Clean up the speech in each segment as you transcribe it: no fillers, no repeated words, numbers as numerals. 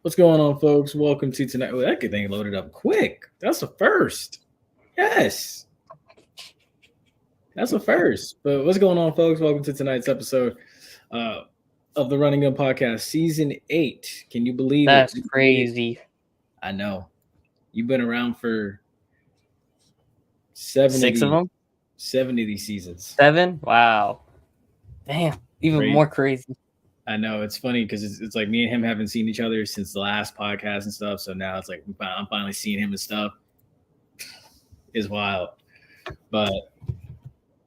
What's going on, folks? Welcome to tonight. Oh, that good thing loaded up quick. That's a first. Yes, that's a first. But what's going on, folks? Welcome to tonight's episode uh, of the Running Gun Podcast, Season 8. Can you believe it? That's crazy. I know. You've been around for 7 6 of them? 7 of these seasons. 7? Wow. Damn. Even Crazy. more crazy. I know. It's funny because it's like me and him haven't seen each other since the last podcast and stuff. So now it's like I'm finally seeing him and stuff. It's wild. But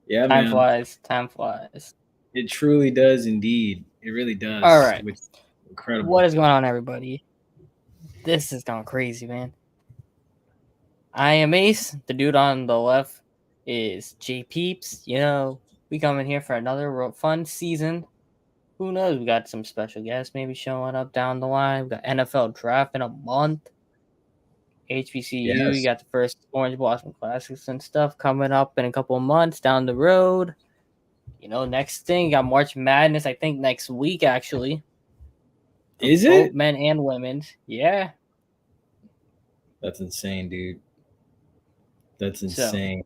yeah, Time man. flies. Time flies. It truly does indeed. It really does. All right. Which is incredible. What is going on, everybody? This is going crazy, man. I am Ace. The dude on the left is J Peeps. You know, we coming here for another fun season. Who knows? We got some special guests maybe showing up down the line. We got NFL draft in a month. HBCU, Yes. You got the first Orange Blossom Classics and stuff coming up in a couple of months down the road. You know, next thing, you got March Madness, I think next week, actually. Is Both it? men and women. Yeah. That's insane, dude. That's insane.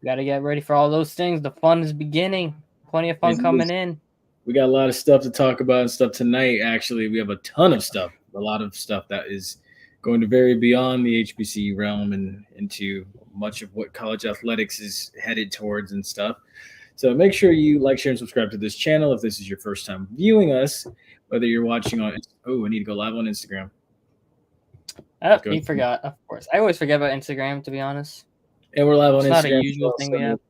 Got to get ready for all those things. The fun is beginning. Plenty of fun coming in. We got a lot of stuff to talk about and stuff tonight. Actually, we have a ton of stuff. A lot of stuff that is going to vary beyond the HBCU realm and into much of what college athletics is headed towards and stuff. So make sure you like, share, and subscribe to this channel if this is your first time viewing us, whether you're watching on – oh, I need to go live on Instagram. Oh, you forgot, of course. I always forget about Instagram, to be honest. And we're live on Instagram. It's not a usual thing we have.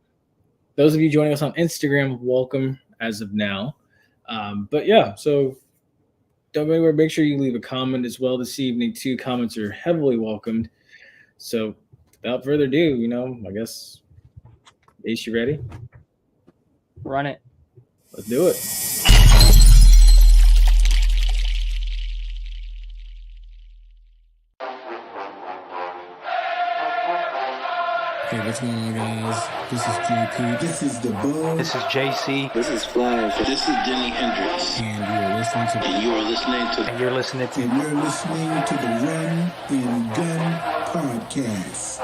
Those of you joining us on Instagram, welcome as of now. But yeah, so don't go anywhere. Make sure you leave a comment as well this evening, too. Comments are heavily welcomed. So without further ado, I guess, Ace, you ready? Run it. Let's do it. Hey, what's going on, guys? This is JP. This is the Bug. This is JC. This is Flash. This is Jimi Hendrix. And you're listening to You're listening to the Run and Gun Podcast.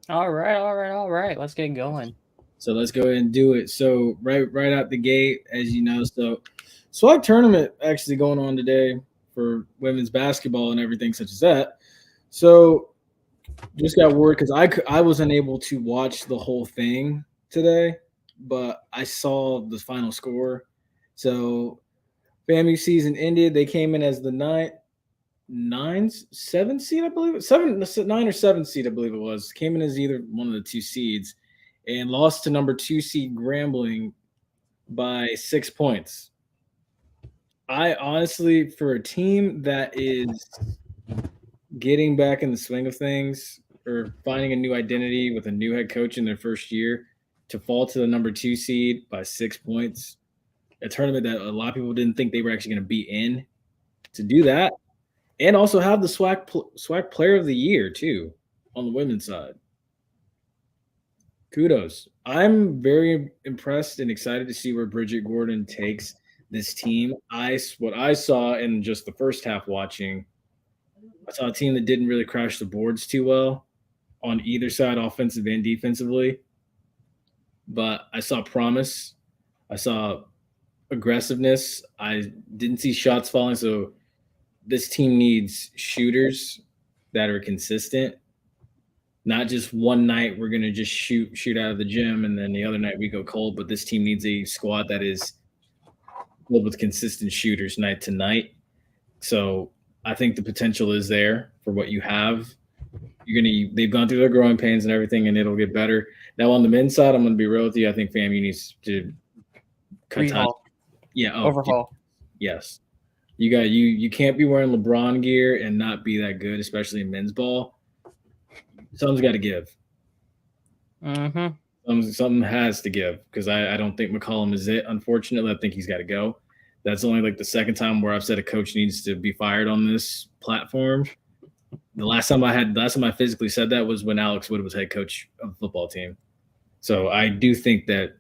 All right. Let's get going. So let's go ahead and do it. So right out the gate, as you know, so SWAC tournament actually going on today for women's basketball and everything such as that. So just got word because I was unable to watch the whole thing today, but I saw the final score. So FAMU season ended. They came in as the 9 seed, I believe it 9 or 7 seed, I believe it was. Came in as either one of the two seeds and lost to number 2 seed Grambling by 6 points. I honestly, for a team that is getting back in the swing of things or finding a new identity with a new head coach in their first year, to fall to the number 2 seed by 6 points, a tournament that a lot of people didn't think they were actually going to be in, to do that, and also have the SWAC Player of the Year, too, on the women's side. Kudos. I'm very impressed and excited to see where Bridget Gordon takes this team. What I saw in just the first half watching, I saw a team that didn't really crash the boards too well on either side, offensive and defensively. But I saw promise. I saw aggressiveness. I didn't see shots falling, so this team needs shooters that are consistent. Not just one night we're going to just shoot out of the gym and then the other night we go cold, but this team needs a squad that is filled with consistent shooters night to night. So I think the potential is there for what you have. they've gone through their growing pains and everything, and it'll get better. Now on the men's side, I'm gonna be real with you. I think FAMU needs to cut ties. Rehaul. Yeah. Overhaul. Yes. You can't be wearing LeBron gear and not be that good, especially in men's ball. Something's got to give. Mm-hmm. Something has to give because I don't think McCollum is it. Unfortunately, I think he's got to go. That's only like the second time where I've said a coach needs to be fired on this platform. The last time I physically said that was when Alex Wood was head coach of the football team. So I do think that,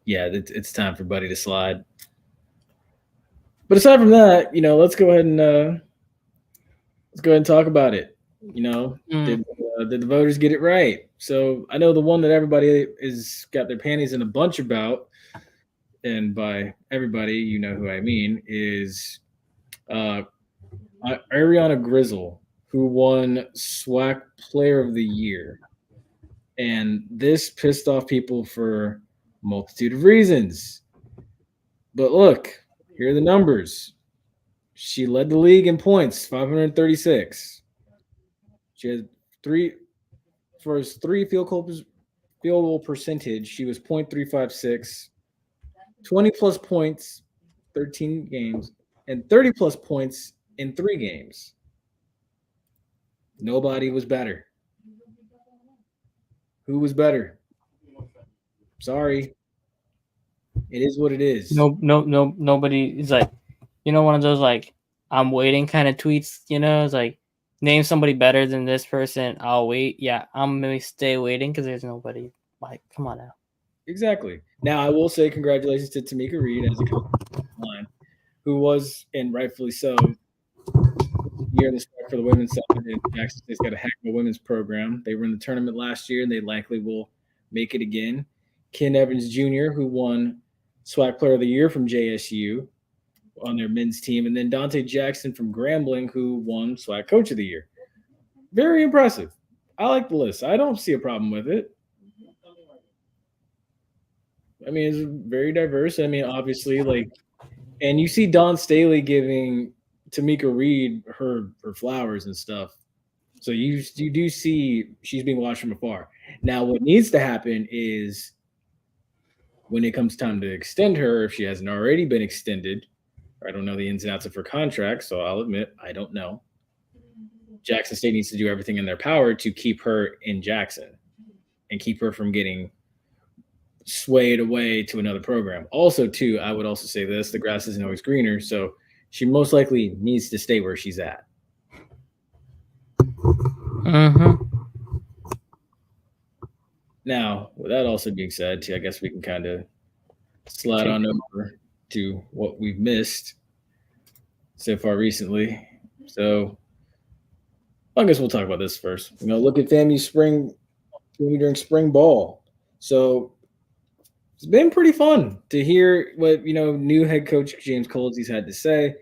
yeah, it's time for Buddy to slide. But aside from that, let's go ahead and talk about it. Did the voters get it right? So I know the one that everybody is got their panties in a bunch about, and by everybody, you know who I mean, is Ariana Grizzle, who won SWAC Player of the Year. And this pissed off people for a multitude of reasons. But look, here are the numbers. She led the league in points, 536. She had three field goal percentage. She was .356, 20 plus points, 13 games, and 30 plus points in 3 games. Nobody was better. Who was better? Sorry. It is what it is. Nobody is like, one of those like I'm waiting kind of tweets. It's like name somebody better than this person. I'll wait. Yeah, I'm gonna stay waiting because there's nobody. Like, come on now. Exactly. Now I will say congratulations to Tamika Reed as a coach line, who was, and rightfully so, year in the start for the women's side. And Jackson State's got a heck of a women's program. They were in the tournament last year, and they likely will make it again. Ken Evans Jr., who won SWAC Player of the Year from JSU on their men's team, and then Dante Jackson from Grambling, who won SWAC Coach of the Year. Very impressive. I like the list. I don't see a problem with it. I mean, it's very diverse. I mean, obviously, and you see Dawn Staley giving Tamika Reed her flowers and stuff. So you do see she's being watched from afar. Now, what needs to happen is when it comes time to extend her, if she hasn't already been extended, I don't know the ins and outs of her contract, so I'll admit I don't know. Jackson State needs to do everything in their power to keep her in Jackson and keep her from getting swayed away to another program. Also, too, I would also say this: the grass isn't always greener, so she most likely needs to stay where she's at. Mm-hmm. Now, with that also being said, too, I guess we can kind of slide on over to what we've missed so far recently. So I guess we'll talk about this first. Look at FAMU during spring ball. So it's been pretty fun to hear what, new head coach James Colsey's had to say.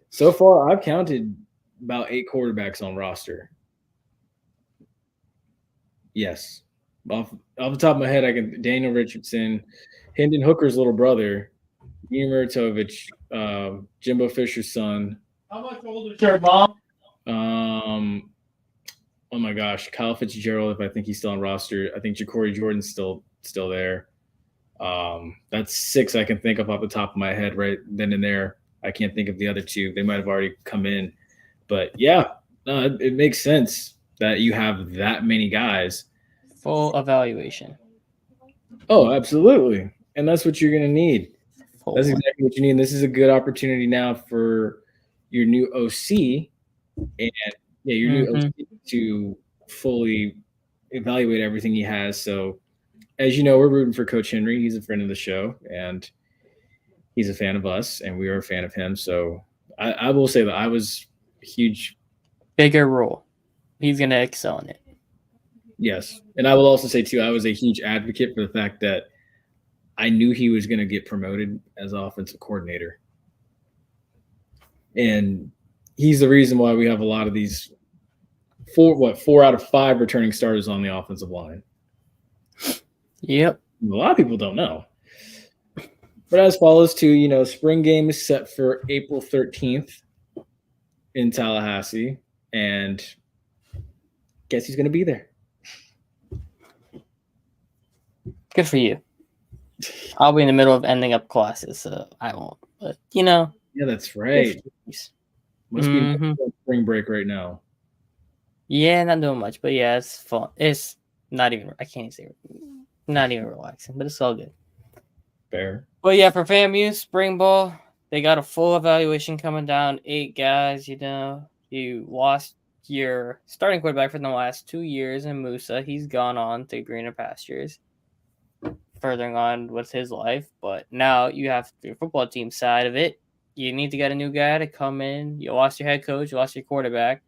So far, I've counted about 8 quarterbacks on roster. Yes. Off the top of my head, I can Daniel Richardson, Hendon Hooker's little brother, Ian Murtovich, Jimbo Fisher's son. How much older is your mom? Oh my gosh, Kyle Fitzgerald, if I think he's still on roster. I think Ja'Cory Jordan's still there. That's 6 I can think of off the top of my head right then and there. I can't think of the other 2. They might have already come in. But yeah, no, it makes sense that you have that many guys. Full evaluation. Oh, absolutely. And that's what you're going to need. That's exactly what you need. And this is a good opportunity now for your new OC and your new OC to fully evaluate everything he has. So, as you know, we're rooting for Coach Henry. He's a friend of the show, and he's a fan of us, and we are a fan of him. So I will say that I was a huge. Bigger role. He's going to excel in it. Yes. And I will also say, too, I was a huge advocate for the fact that I knew he was going to get promoted as offensive coordinator. And he's the reason why we have a lot of these 4 out of 5 returning starters on the offensive line. Yep. A lot of people don't know. But as follows, too, spring game is set for April 13th in Tallahassee. And Guess he's going to be there. Good for you. I'll be in the middle of ending up classes, so I won't. But Yeah, that's right. Must be Mm-hmm. spring break right now. Yeah, not doing much, but yeah, it's fun. It's not even. I can't even say not even relaxing, but it's all good. Fair. But yeah, for FAMU spring ball, they got a full evaluation coming down. 8 guys. You lost your starting quarterback for the last 2 years, and Musa. He's gone on to greener pastures, furthering on with his life. But now you have your football team side of it. You need to get a new guy to come in. You lost your head coach. You lost your quarterback.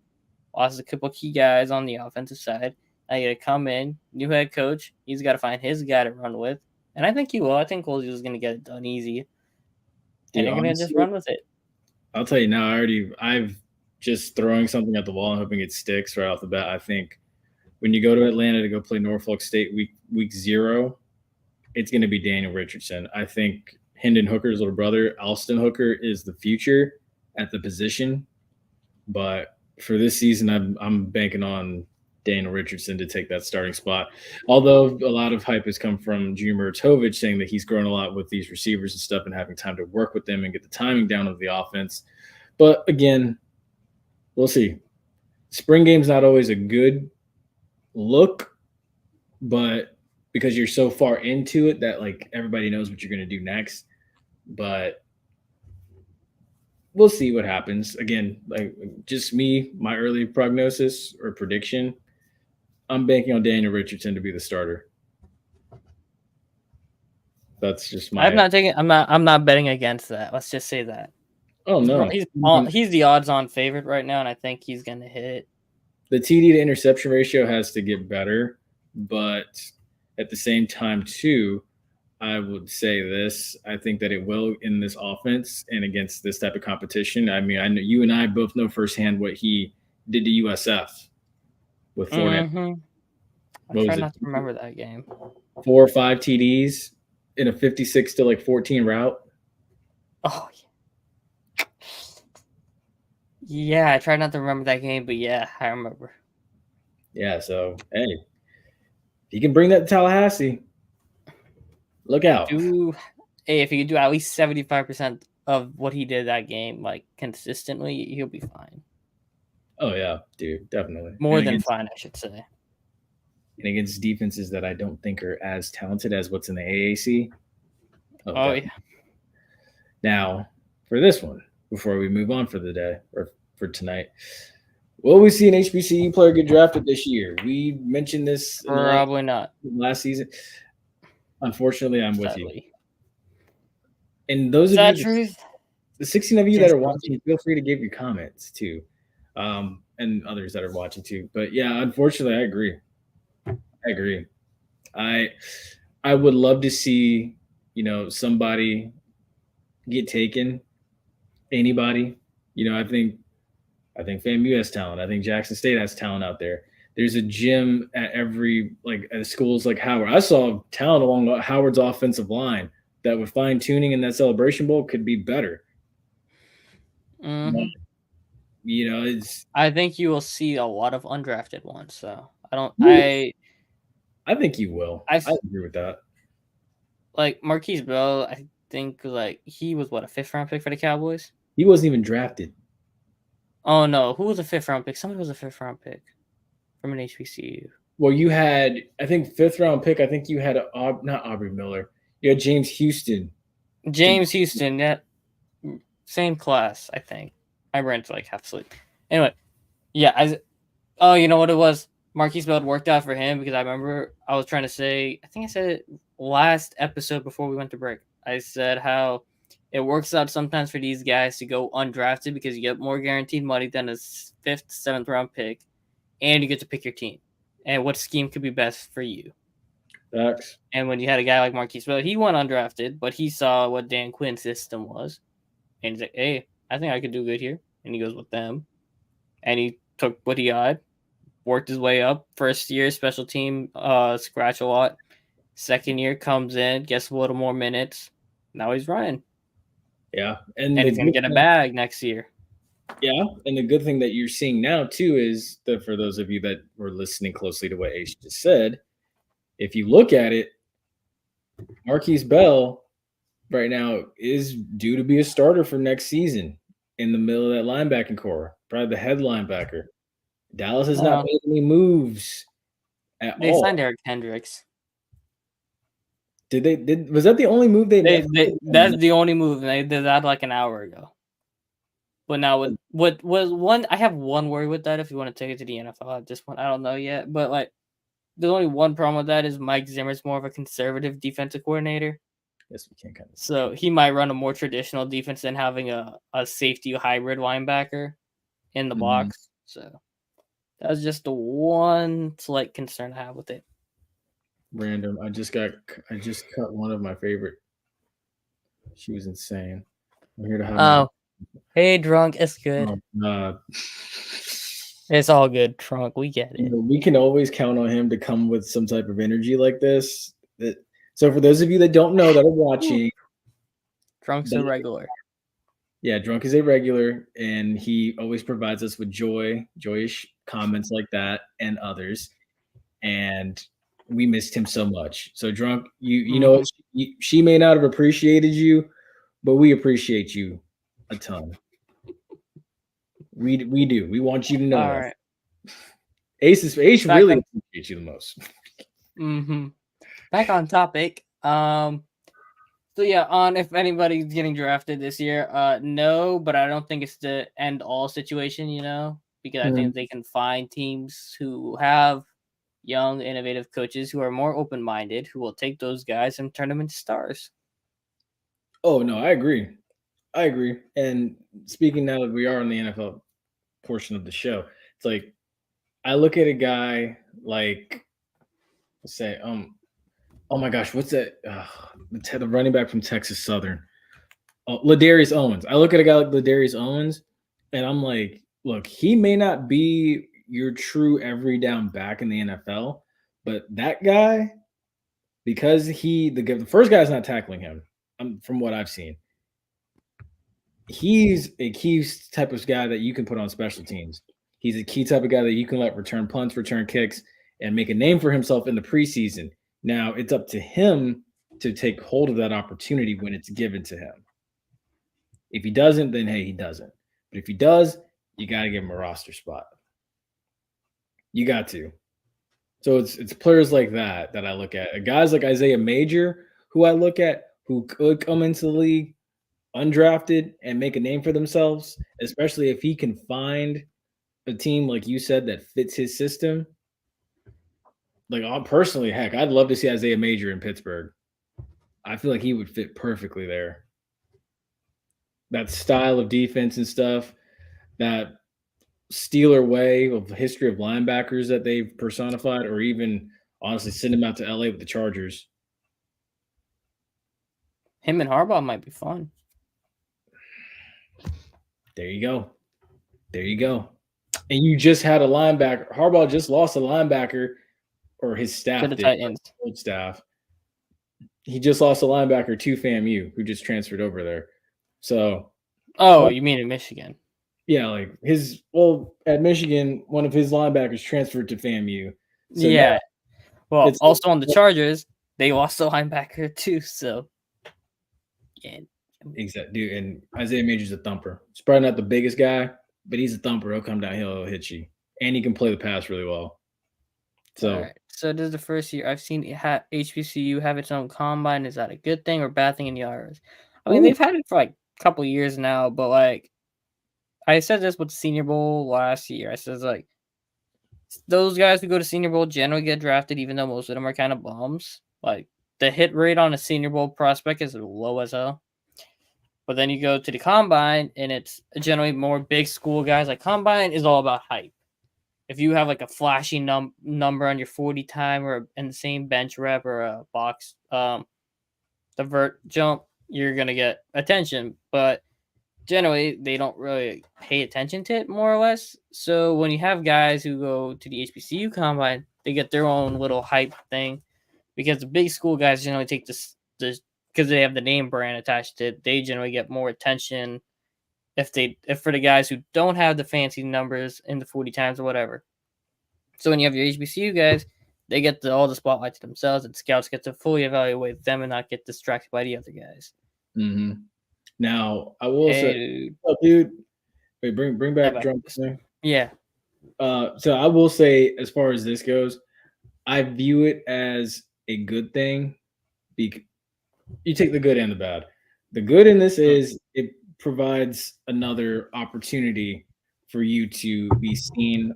Lost a couple key guys on the offensive side. Now you got to come in, new head coach. He's got to find his guy to run with. And I think he will. I think Colsey is going to get it done easy. Dude, and they're going to just run with it. I'll tell you now, I've just throwing something at the wall and hoping it sticks right off the bat. I think when you go to Atlanta to go play Norfolk State week 0, it's going to be Daniel Richardson. I think Hendon Hooker's little brother, Alston Hooker, is the future at the position. But for this season, I'm banking on Daniel Richardson to take that starting spot. Although a lot of hype has come from Junior Murtovich saying that he's grown a lot with these receivers and stuff and having time to work with them and get the timing down of the offense. But again, we'll see. Spring game's not always a good look, but because you're so far into it that like everybody knows what you're going to do next. But we'll see what happens. Again, like just me, my early prognosis or prediction, I'm banking on Daniel Richardson to be the starter. That's just my. I'm not betting against that. Let's just say that. Oh no, he's the odds-on favorite right now, and I think he's going to hit it. The TD to interception ratio has to get better, but at the same time, too, I would say this. I think that it will in this offense and against this type of competition. I mean, I know you and I both know firsthand what he did to USF with Fournette. Mm-hmm. I try not to remember that game. 4 or 5 TDs in a 56 to 14 route. Oh, yeah. Yeah, I try not to remember that game, but yeah, I remember. Yeah, so, hey, if you can bring that to Tallahassee, look out. If you can do at least 75% of what he did that game, consistently, he'll be fine. Oh, yeah, dude, definitely. More than fine, I should say. And against defenses that I don't think are as talented as what's in the AAC. Oh yeah. Now, for this one, before we move on for the day or for tonight, will we see an HBCU player get drafted this year? We mentioned this probably not last season. Unfortunately, I'm with you. And those of you, the 16 of you that are watching, feel free to give your comments too, and others that are watching too. But yeah, unfortunately, I agree. I would love to see, somebody get taken. Anybody, I think FAMU has talent. I think Jackson State has talent out there. There's a gym at every at schools like Howard. I saw talent along Howard's offensive line that with fine tuning in that Celebration Bowl could be better. Mm-hmm. I think you will see a lot of undrafted ones. So I think you will. I agree with that. Marquise Bell, I think he was a 5th round pick for the Cowboys. He wasn't even drafted. Oh no, who was a 5th round pick? Somebody was a 5th round pick from an HBCU. Well, you had, I think 5th round pick. I think you had not Aubrey Miller. You had James Houston. Yeah, same class. I think I ran to half sleep. Anyway, yeah. You know what it was? Marquise Bell worked out for him because I remember I was trying to say. I think I said it last episode before we went to break. I said how it works out sometimes for these guys to go undrafted because you get more guaranteed money than a 5th, 7th round pick, and you get to pick your team and what scheme could be best for you. Facts. And when you had a guy like Marquise Bell, he went undrafted, but he saw what Dan Quinn's system was, and he's like, "Hey, I think I could do good here." And he goes with them, and he took what he had, worked his way up. First year, special team, scratch a lot. Second year comes in, gets a little more minutes. Now he's running. Yeah, and he's gonna get a bag next year. Yeah, and the good thing that you're seeing now too is that for those of you that were listening closely to what Ace just said, if you look at it, Marquise Bell right now is due to be a starter for next season in the middle of that linebacking core, probably the head linebacker. Dallas has not No, made any moves at they all. signed Eric Hendricks. Did they? Was that the only move they made? That's the only move. They did that like an hour ago. But now with what was one, I have one worry with that. If you want to take it to the NFL at this point, I don't know yet. But like, there's only one problem with that is Mike Zimmer's more of a conservative defensive coordinator. Yes, we can kind of. So he might run a more traditional defense than having a safety hybrid linebacker in the box. So that's just the one slight concern I have with it. Random. I just cut one of my favorite. She was insane. I'm here to have. Oh, hey, drunk. It's good. It's all good, Trunk. We get it. We can always count on him to come with some type of energy like this. So for those of you that don't know that are watching, Drunk's a regular. Yeah, Drunk is a regular, and he always provides us with joyous comments like that and others. And we missed him so much. So Drunk, you know, she may not have appreciated you, but we appreciate you a ton. We do. We want you to know All that. right. Ace really appreciates you the most. Back on topic. So yeah, on if anybody's getting drafted this year, no, but I don't think it's the end all situation, you know, because I think they can find teams who have young, innovative coaches who are more open minded, who will take those guys and turn them into stars. Oh no, I agree. And speaking now that we are in the NFL portion of the show, it's like I look at a guy like, let's say, oh my gosh, what's that? The running back from Texas Southern, Ladarius Owens. I look at a guy like Ladarius Owens, and I'm like, look, he may not be your true every down back in the NFL, but that guy, because the first guy's not tackling him, from what I've seen. He's a key type of guy that you can put on special teams. He's a key type of guy that you can let return punts, return kicks, and make a name for himself in the preseason. Now it's up to him to take hold of that opportunity when it's given to him. If he doesn't, then hey, he doesn't. But if he does, you got to give him a roster spot. You got to. So it's players like that I look at. Guys like Isaiah Major, who I look at, who could come into the league undrafted and make a name for themselves, especially if he can find a team, like you said, that fits his system. Like, personally, heck, I'd love to see Isaiah Major in Pittsburgh. I feel like he would fit perfectly there. That style of defense and stuff, that Steeler way of history of linebackers that they've personified, or even honestly send him out to LA with the Chargers. Him and Harbaugh might be fun. There you go. And you just had a linebacker. Harbaugh just lost a linebacker, or his staff To the Titans. Old staff. He just lost a linebacker to FAMU, who just transferred over there. So, you mean in Michigan? Yeah, like at Michigan, one of his linebackers transferred to FAMU. So yeah. Well, also on the Chargers, they lost a linebacker too. So, yeah. Exactly, dude. And Isaiah Major's a thumper. He's probably not the biggest guy, but he's a thumper. He'll come downhill, he'll hit you, and he can play the pass really well. So, so this is the first year I've seen HBCU have its own combine. Is that a good thing or bad thing in the IRS? I mean, they've had it for like a couple years now, but like I said this with the Senior Bowl last year. I said like those guys who go to Senior Bowl generally get drafted, even though most of them are kind of bums. Like the hit rate on a Senior Bowl prospect is low as hell. But then you go to the combine, and it's generally more big school guys. Like combine is all about hype. If you have like a flashy number on your 40 time or in the same bench rep or a box, the vert jump, you're gonna get attention. But generally, they don't really pay attention to it, more or less. So when you have guys who go to the HBCU combine, they get their own little hype thing, because the big school guys generally take this because they have the name brand attached to it. They generally get more attention if for the guys who don't have the fancy numbers in the 40 times or whatever. So when you have your HBCU guys, they get all the spotlight to themselves, and scouts get to fully evaluate them and not get distracted by the other guys. Mm-hmm. Now I will Hey, say, dude, wait, bring back drums there. Yeah. So I will say, as far as this goes, I view it as a good thing. You take the good and the bad. The good in this is it provides another opportunity for you to be seen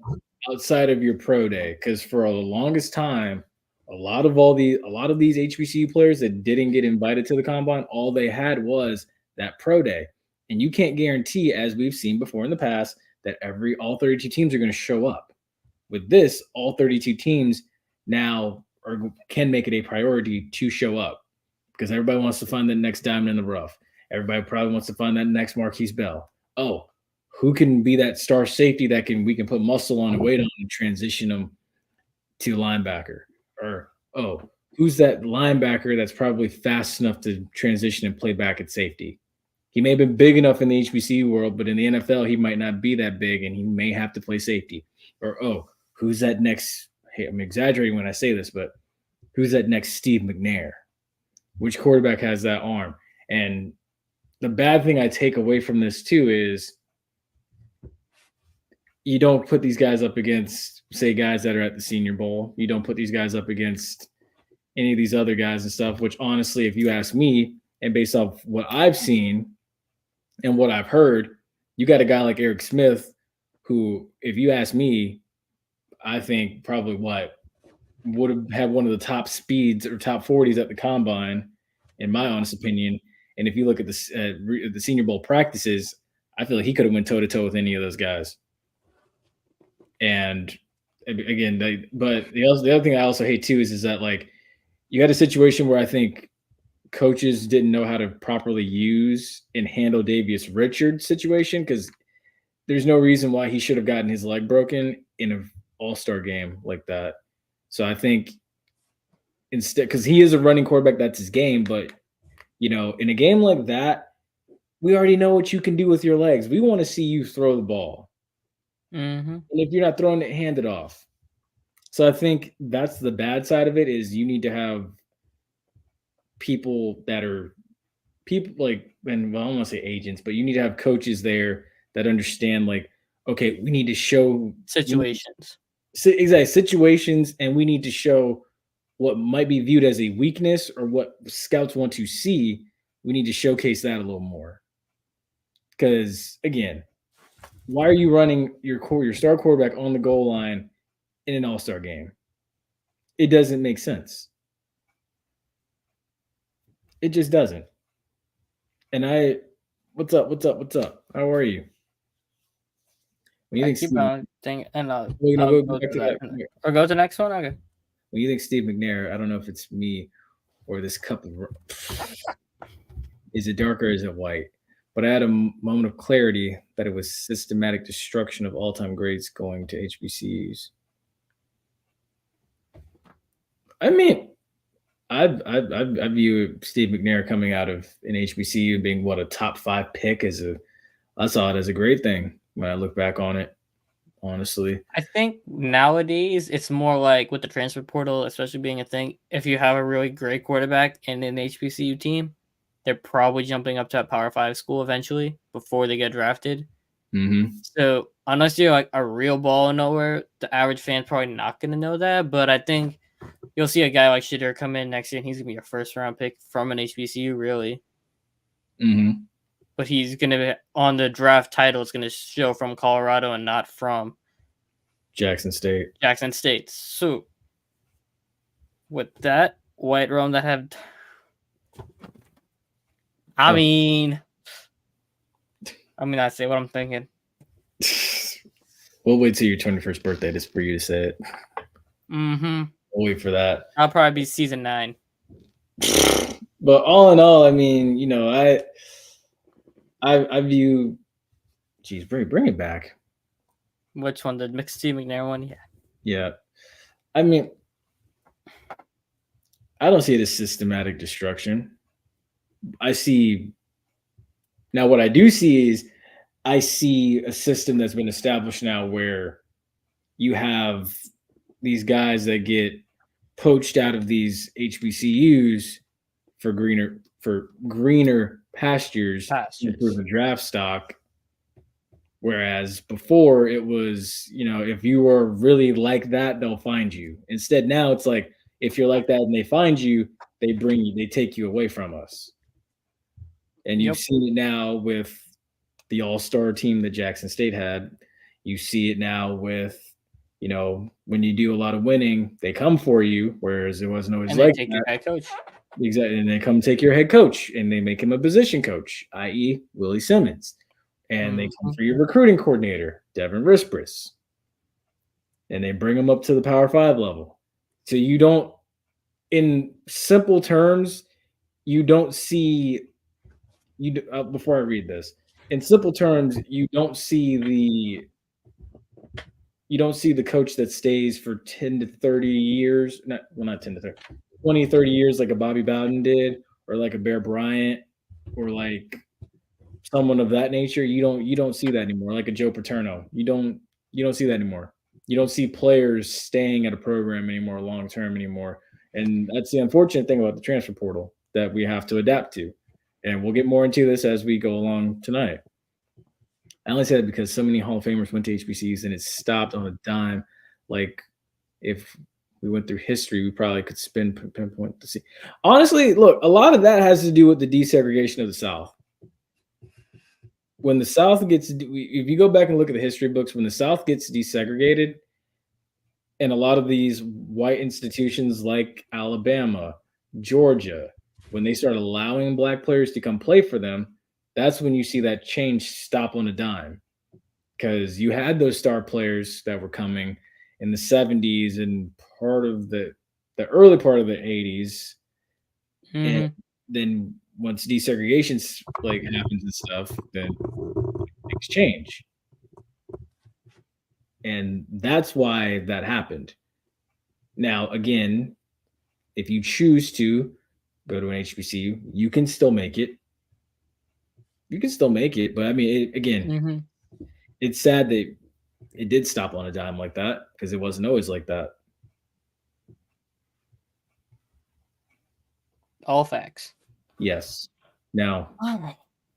outside of your pro day. Because for the longest time, a lot of these HBCU players that didn't get invited to the combine, all they had was that pro day. And you can't guarantee, as we've seen before in the past, that all 32 teams are going to show up. With this, all 32 teams now can make it a priority to show up because everybody wants to find the next diamond in the rough. Everybody probably wants to find that next Marquise Bell. Oh, who can be that star safety that we can put muscle on and weight on and transition them to linebacker? Or, oh, who's that linebacker that's probably fast enough to transition and play back at safety? He may have been big enough in the HBCU world, but in the NFL, he might not be that big and he may have to play safety. Or, oh, who's that next? Hey, I'm exaggerating when I say this, but who's that next Steve McNair? Which quarterback has that arm? And the bad thing I take away from this too is you don't put these guys up against, say, guys that are at the Senior Bowl. You don't put these guys up against any of these other guys and stuff, which honestly, if you ask me, and based off what I've seen and what I've heard, you got a guy like Eric Smith who, if you ask me, I think probably would have had one of the top speeds or top 40s at the combine, in my honest opinion. And if you look at the Senior Bowl practices, I feel like he could have went toe to toe with any of those guys. And again, but the other thing I also hate too is that like you had a situation where I think coaches didn't know how to properly use and handle Davius Richards' situation because there's no reason why he should have gotten his leg broken in an all-star game like that. So I think instead, because he is a running quarterback, that's his game. But, in a game like that, we already know what you can do with your legs. We want to see you throw the ball. Mm-hmm. And if you're not throwing it, hand it off. So I think that's the bad side of it is you need to have people like, and I don't want to say agents, but you need to have coaches there that understand like, okay, we need to show situations. Exactly, situations, and we need to show what might be viewed as a weakness or what scouts want to see. We need to showcase that a little more. Because again, why are you running your star quarterback on the goal line in an all-star game? It doesn't make sense. It just doesn't. And what's up? How are you? When you think keep Steve, going, and go or go to the next one. Okay. When you think Steve McNair, I don't know if it's me or this cup of. Is it dark or is it white? But I had a moment of clarity that it was systematic destruction of all-time greats going to HBCUs. I mean, I view Steve McNair coming out of an HBCU and being a top 5 pick I saw it as a great thing when I look back on it. Honestly, I think nowadays it's more like with the transfer portal, especially being a thing. If you have a really great quarterback in an HBCU team, they're probably jumping up to a Power 5 school eventually before they get drafted. Mm-hmm. So unless you're like a real ball of nowhere, the average fan's probably not going to know that. But I think you'll see a guy like Shadur come in next year, and he's going to be a first-round pick from an HBCU, really. Mm-hmm. But he's going to be on the draft title. It's going to show from Colorado and not from Jackson State. So with that white room that have, I mean, not say what I'm thinking. We'll wait till your 21st birthday just for you to say it. Mm-hmm. We'll wait for that. I'll probably be season 9. But all in all, I mean, I view. Geez, bring it back. Which one? The Steve McNair one? Yeah. Yeah. I mean, I don't see it as systematic destruction. I see. Now, what I do see is I see a system that's been established now where you have these guys that get poached out of these HBCUs for greener pastures to improve the draft stock. Whereas before it was, if you were really like that, they'll find you. Instead, now it's like if you're like that and they find you, they take you away from us. And you've seen it now with the all-star team that Jackson State had. You see it now with, when you do a lot of winning, they come for you, whereas it wasn't always like take that. your head coach. Exactly. And they come take your head coach and they make him a position coach, i.e. Willie Simmons. And they come for your recruiting coordinator, Devin Rispris. And they bring him up to the Power 5 level. So you don't, in simple terms, you don't see before I read this, in simple terms, you don't see the coach that stays for 10 to 30 years, not 10 to 30, 20, 30 years like a Bobby Bowden did, or like a Bear Bryant, or like someone of that nature. You don't see that anymore. Like a Joe Paterno. You don't see that anymore. You don't see players staying at a program anymore, long term anymore. And that's the unfortunate thing about the transfer portal that we have to adapt to. And we'll get more into this as we go along tonight. I only say that because so many Hall of Famers went to HBCUs and it stopped on a dime. Like if we went through history, we probably could pinpoint to see. Honestly, look, a lot of that has to do with the desegregation of the South. When the South gets, if you go back and look at the history books, when the South gets desegregated, and a lot of these white institutions like Alabama, Georgia, when they start allowing black players to come play for them, that's when you see that change stop on a dime. Because you had those star players that were coming in the 70s and part of the early part of the 80s. And then once desegregation happens and stuff, then things change. And that's why that happened. Now, again, if you choose to go to an HBCU, you can still make it. You can still make it, but I mean, it's sad that it did stop on a dime like that because it wasn't always like that. All facts. Yes. Now, let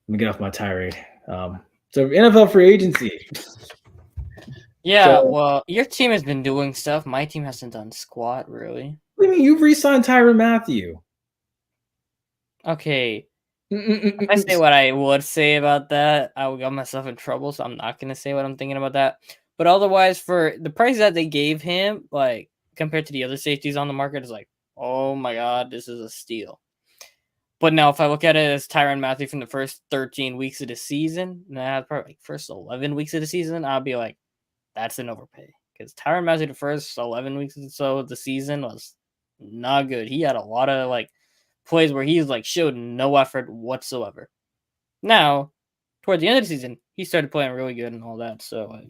me get off my tirade. So NFL free agency. Yeah, well, your team has been doing stuff. My team hasn't done squat, really. What do you mean? You've re-signed Tyrann Mathieu. Okay. If I say what I would say about that, I would get myself in trouble, so I'm not going to say what I'm thinking about that. But otherwise, for the price that they gave him, like, compared to the other safeties on the market, is like, oh my God, this is a steal. But now, if I look at it as Tyrann Mathieu from the first 13 weeks of the season, probably like first 11 weeks of the season, I'll be like, that's an overpay. Because Tyrann Mathieu, the first 11 weeks or so of the season was not good. He had a lot of, like, plays where he's like showed no effort whatsoever. Now, toward the end of the season, he started playing really good and all that. So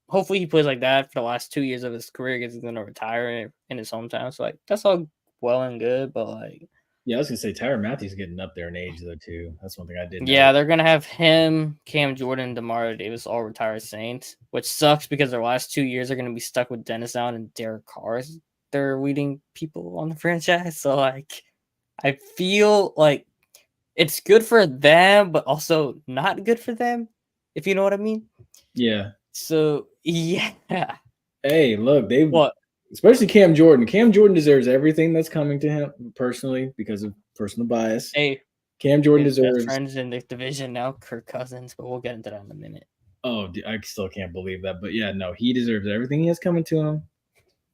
hopefully he plays like that for the last 2 years of his career because he's gonna retire in his hometown. So like that's all well and good, but like yeah, I was gonna say Tyrann Mathieu's getting up there in age though too. That's one thing I didn't. Yeah, they're gonna have him, Cam Jordan, Demario Davis all retired Saints, which sucks because their last 2 years are gonna be stuck with Dennis Allen and Derek Carr as their leading people on the franchise. So like I feel like it's good for them, but also not good for them, if you know what I mean. Yeah. So, yeah. Hey, look, especially Cam Jordan. Cam Jordan deserves everything that's coming to him personally because of personal bias. Hey, Cam Jordan deserves friends in the division now, Kirk Cousins, but we'll get into that in a minute. Oh, I still can't believe that. But yeah, no, he deserves everything he has coming to him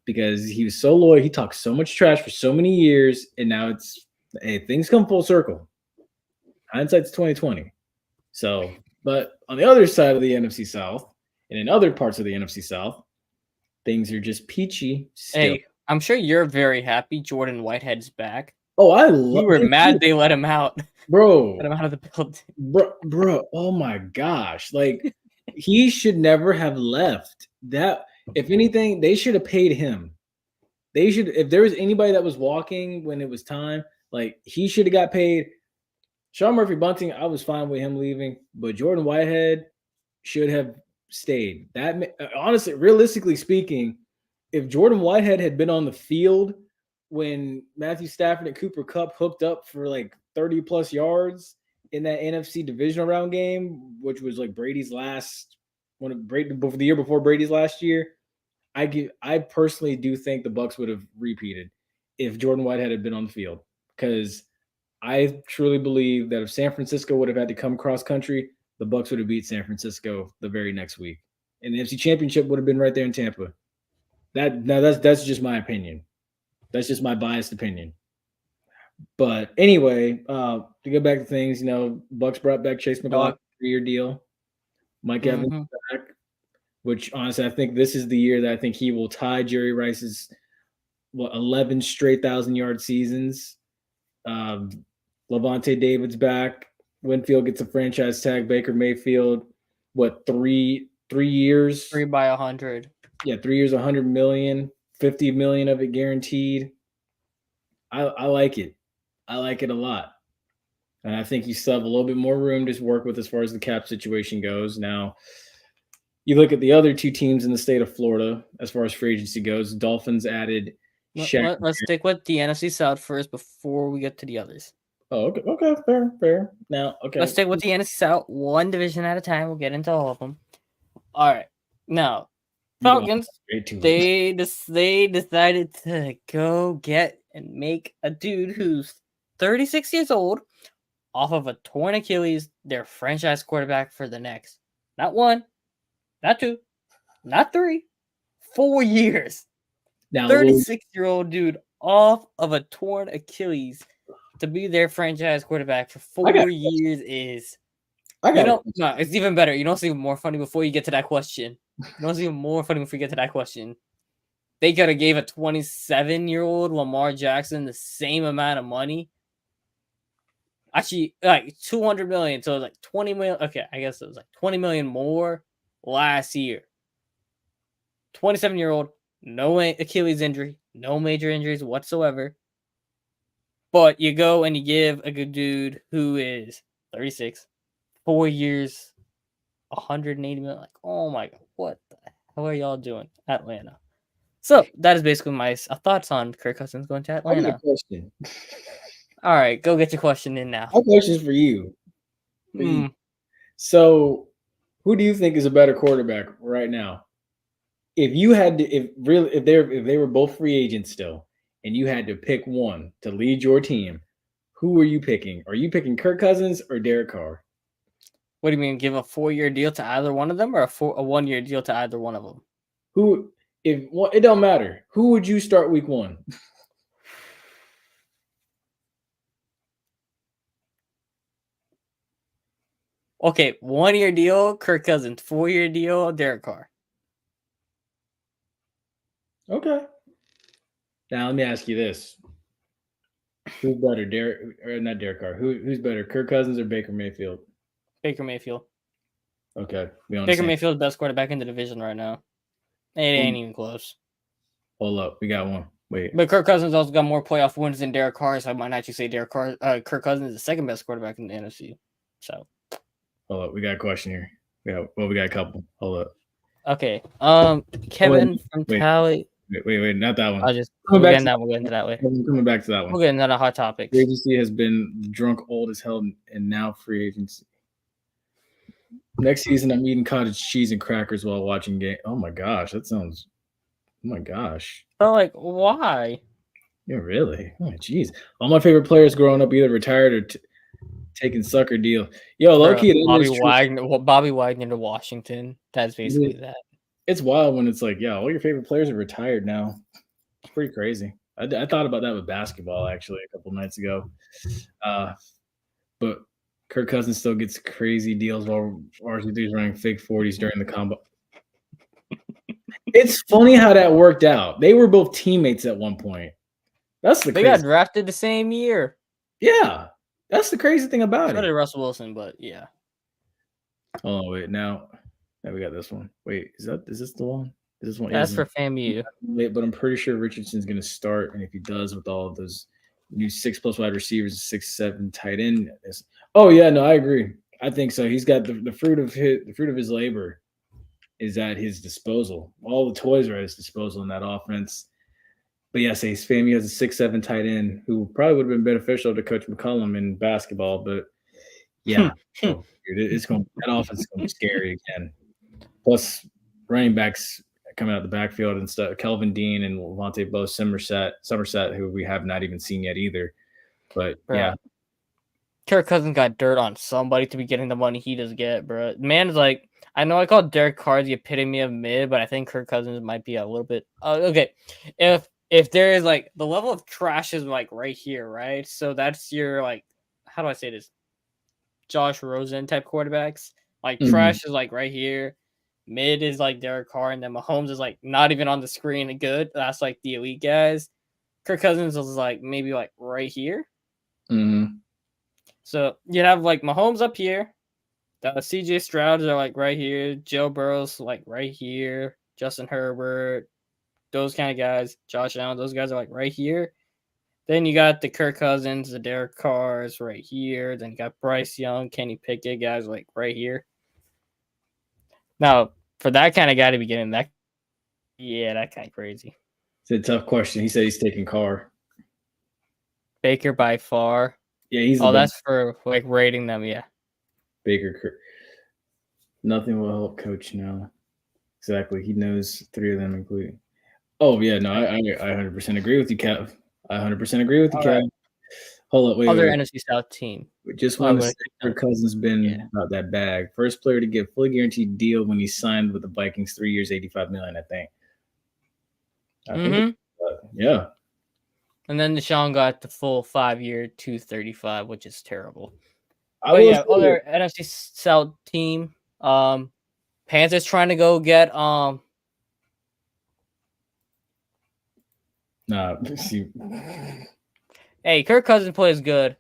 because he was so loyal. He talked so much trash for so many years, and now things come full circle. Hindsight's 2020. So, but on the other side of the NFC South, and in other parts of the NFC South, things are just peachy. Still. Hey, I'm sure you're very happy Jordan Whitehead's back. Oh, I love. You were mad they let him out, bro. Let him out of the building, bro. Oh my gosh, like he should never have left. That if anything, they should have paid him. They should. If there was anybody that was walking when it was time, like he should have got paid. Sean Murphy Bunting, I was fine with him leaving, but Jordan Whitehead, should have stayed. That honestly, realistically speaking, if Jordan Whitehead had been on the field when Matthew Stafford and Cooper Kupp hooked up for like 30 plus yards in that NFC divisional round game, which was like Brady's last one of Brady before the year before Brady's last year, I personally do think the Bucs would have repeated if Jordan Whitehead had been on the field, because I truly believe that if San Francisco would have had to come cross country, the Bucs would have beat San Francisco the very next week, and the NFC Championship would have been right there in Tampa. That's just my opinion. That's just my biased opinion. But anyway, to go back to things, Bucks brought back Chase McLaughlin 3-year deal. Mike Evans back, which honestly I think this is the year that I think he will tie Jerry Rice's 11 straight 1,000-yard seasons. Levante David's back. Winfield gets a franchise tag. Baker Mayfield, 3 years? 3 by 100. Yeah, 3 years, 100 million, 50 million of it guaranteed. I like it. I like it a lot. And I think you still have a little bit more room to work with as far as the cap situation goes. Now, you look at the other two teams in the state of Florida as far as free agency goes. Dolphins added Shaq. Let's stick with the NFC South first before we get to the others. Oh, okay, fair. Now, okay. Let's stick with the NFC South, one division at a time. We'll get into all of them. All right. Now, Falcons, they decided to go get and make a dude who's 36 years old off of a torn Achilles their franchise quarterback for the next, not 1, not 2, not 3, 4 years. Now, 36-year-old dude off of a torn Achilles to be their franchise quarterback for 4 years is... it's even better. You know what's even more funny before you get to that question? They could have gave a 27-year-old Lamar Jackson the same amount of money. Actually, like $200 million. So it was like $20 million. Okay, I guess it was like $20 million more last year. 27-year-old, no Achilles injury, no major injuries whatsoever. But you go and you give a good dude who is 36, 4 years, 180 million. Like, oh my God, what the hell are y'all doing, Atlanta? So that is basically my thoughts on Kirk Cousins going to Atlanta. I got a question. All right, go get your question in now. My question is for you. So, who do you think is a better quarterback right now? If you had to, if they were both free agents still, and you had to pick one to lead your team, who are you picking? Are you picking Kirk Cousins or Derek Carr? What do you mean? Give a 4-year deal to either one of them, or a 1-year deal to either one of them? It don't matter. Who would you start week 1? Okay, 1-year deal, Kirk Cousins. 4-year deal, Derek Carr. Okay. Now let me ask you this: who's better, not Derek Carr? Who's better, Kirk Cousins or Baker Mayfield? Baker Mayfield. Okay, Baker Mayfield's best quarterback in the division right now. It ain't even close. Hold up, we got one. Wait, but Kirk Cousins also got more playoff wins than Derek Carr, so I might actually say Kirk Cousins is the second best quarterback in the NFC. So, hold up, we got a question here. We got a couple. Hold up. Okay, Kevin from Tally. Wait, not that one. I'll just we'll get into that way. Coming back to that one. We'll get into that hot topic. Free agency has been drunk old as hell, and now free agency. Next season, I'm eating cottage cheese and crackers while watching game. Oh my gosh, that sounds. Oh my gosh. So like, why? Yeah, really? Oh jeez. All my favorite players growing up either retired or taking sucker deal. Yo, low key. Bobby Wagner to Washington. That's basically that. It's wild when it's like, yeah, all your favorite players are retired now. It's pretty crazy. I thought about that with basketball actually a couple nights ago. But Kirk Cousins still gets crazy deals while RC3 is running fake 40s during the combo. It's funny how that worked out. They were both teammates at one point. They got drafted the same year. Yeah, that's the crazy thing about it. So did Russell Wilson, but yeah. Oh wait, now we got this one. Wait, is this the one? Is this one? That's for FAMU. But I'm pretty sure Richardson's going to start, and if he does, with all of those new 6+ wide receivers, 6-7 tight end. Oh yeah, no, I agree. I think so. He's got the fruit of his labor is at his disposal. All the toys are at his disposal in that offense. But yes, Ace Fam, he has a 6'7" tight end who probably would have been beneficial to Coach McCollum in basketball. But yeah, dude, it's going that offense is going to be scary again. Plus, running backs coming out the backfield and stuff. Kelvin Dean and Levante Bo Somerset, who we have not even seen yet either. But Bro. yeah, Kirk Cousins got dirt on somebody to be getting the money he does get, bro. Man is like, I know I call Derek Carr the epitome of mid, but I think Kirk Cousins might be a little bit okay. If there is like the level of trash is like right here, right? So that's your like, how do I say this? Josh Rosen type quarterbacks. Like trash is like right here. Mid is like Derek Carr, and then Mahomes is like not even on the screen and good. That's like the elite guys. Kirk Cousins is like maybe like right here. Mm-hmm. So you'd have like Mahomes up here. The CJ Strouds are like right here. Joe Burrow's like right here. Justin Herbert, those kind of guys. Josh Allen, those guys are like right here. Then you got the Kirk Cousins, the Derek Carrs right here. Then you got Bryce Young, Kenny Pickett, guys like right here. Now, for that kind of guy to be getting that, yeah, that kind of crazy. It's a tough question. He said he's taking Carr. Baker by far. Yeah, he's. Oh, that's for like rating them. Yeah, Baker. Nothing will help Coach now. Exactly. He knows three of them, including. Oh yeah, no, I 100% agree with you, Kev. I 100% agree with you, Kev. Right. Hold up, wait. Other NFC South team. We just want to say Kirk Cousins been about that bag. First player to get fully guaranteed deal when he signed with the Vikings, 3 years, $85 million, I think. Yeah. And then Deshaun got the full 5-year, $235, which is terrible. But yeah, other NFC South team. Panthers trying to go get Hey, Kirk Cousins plays good.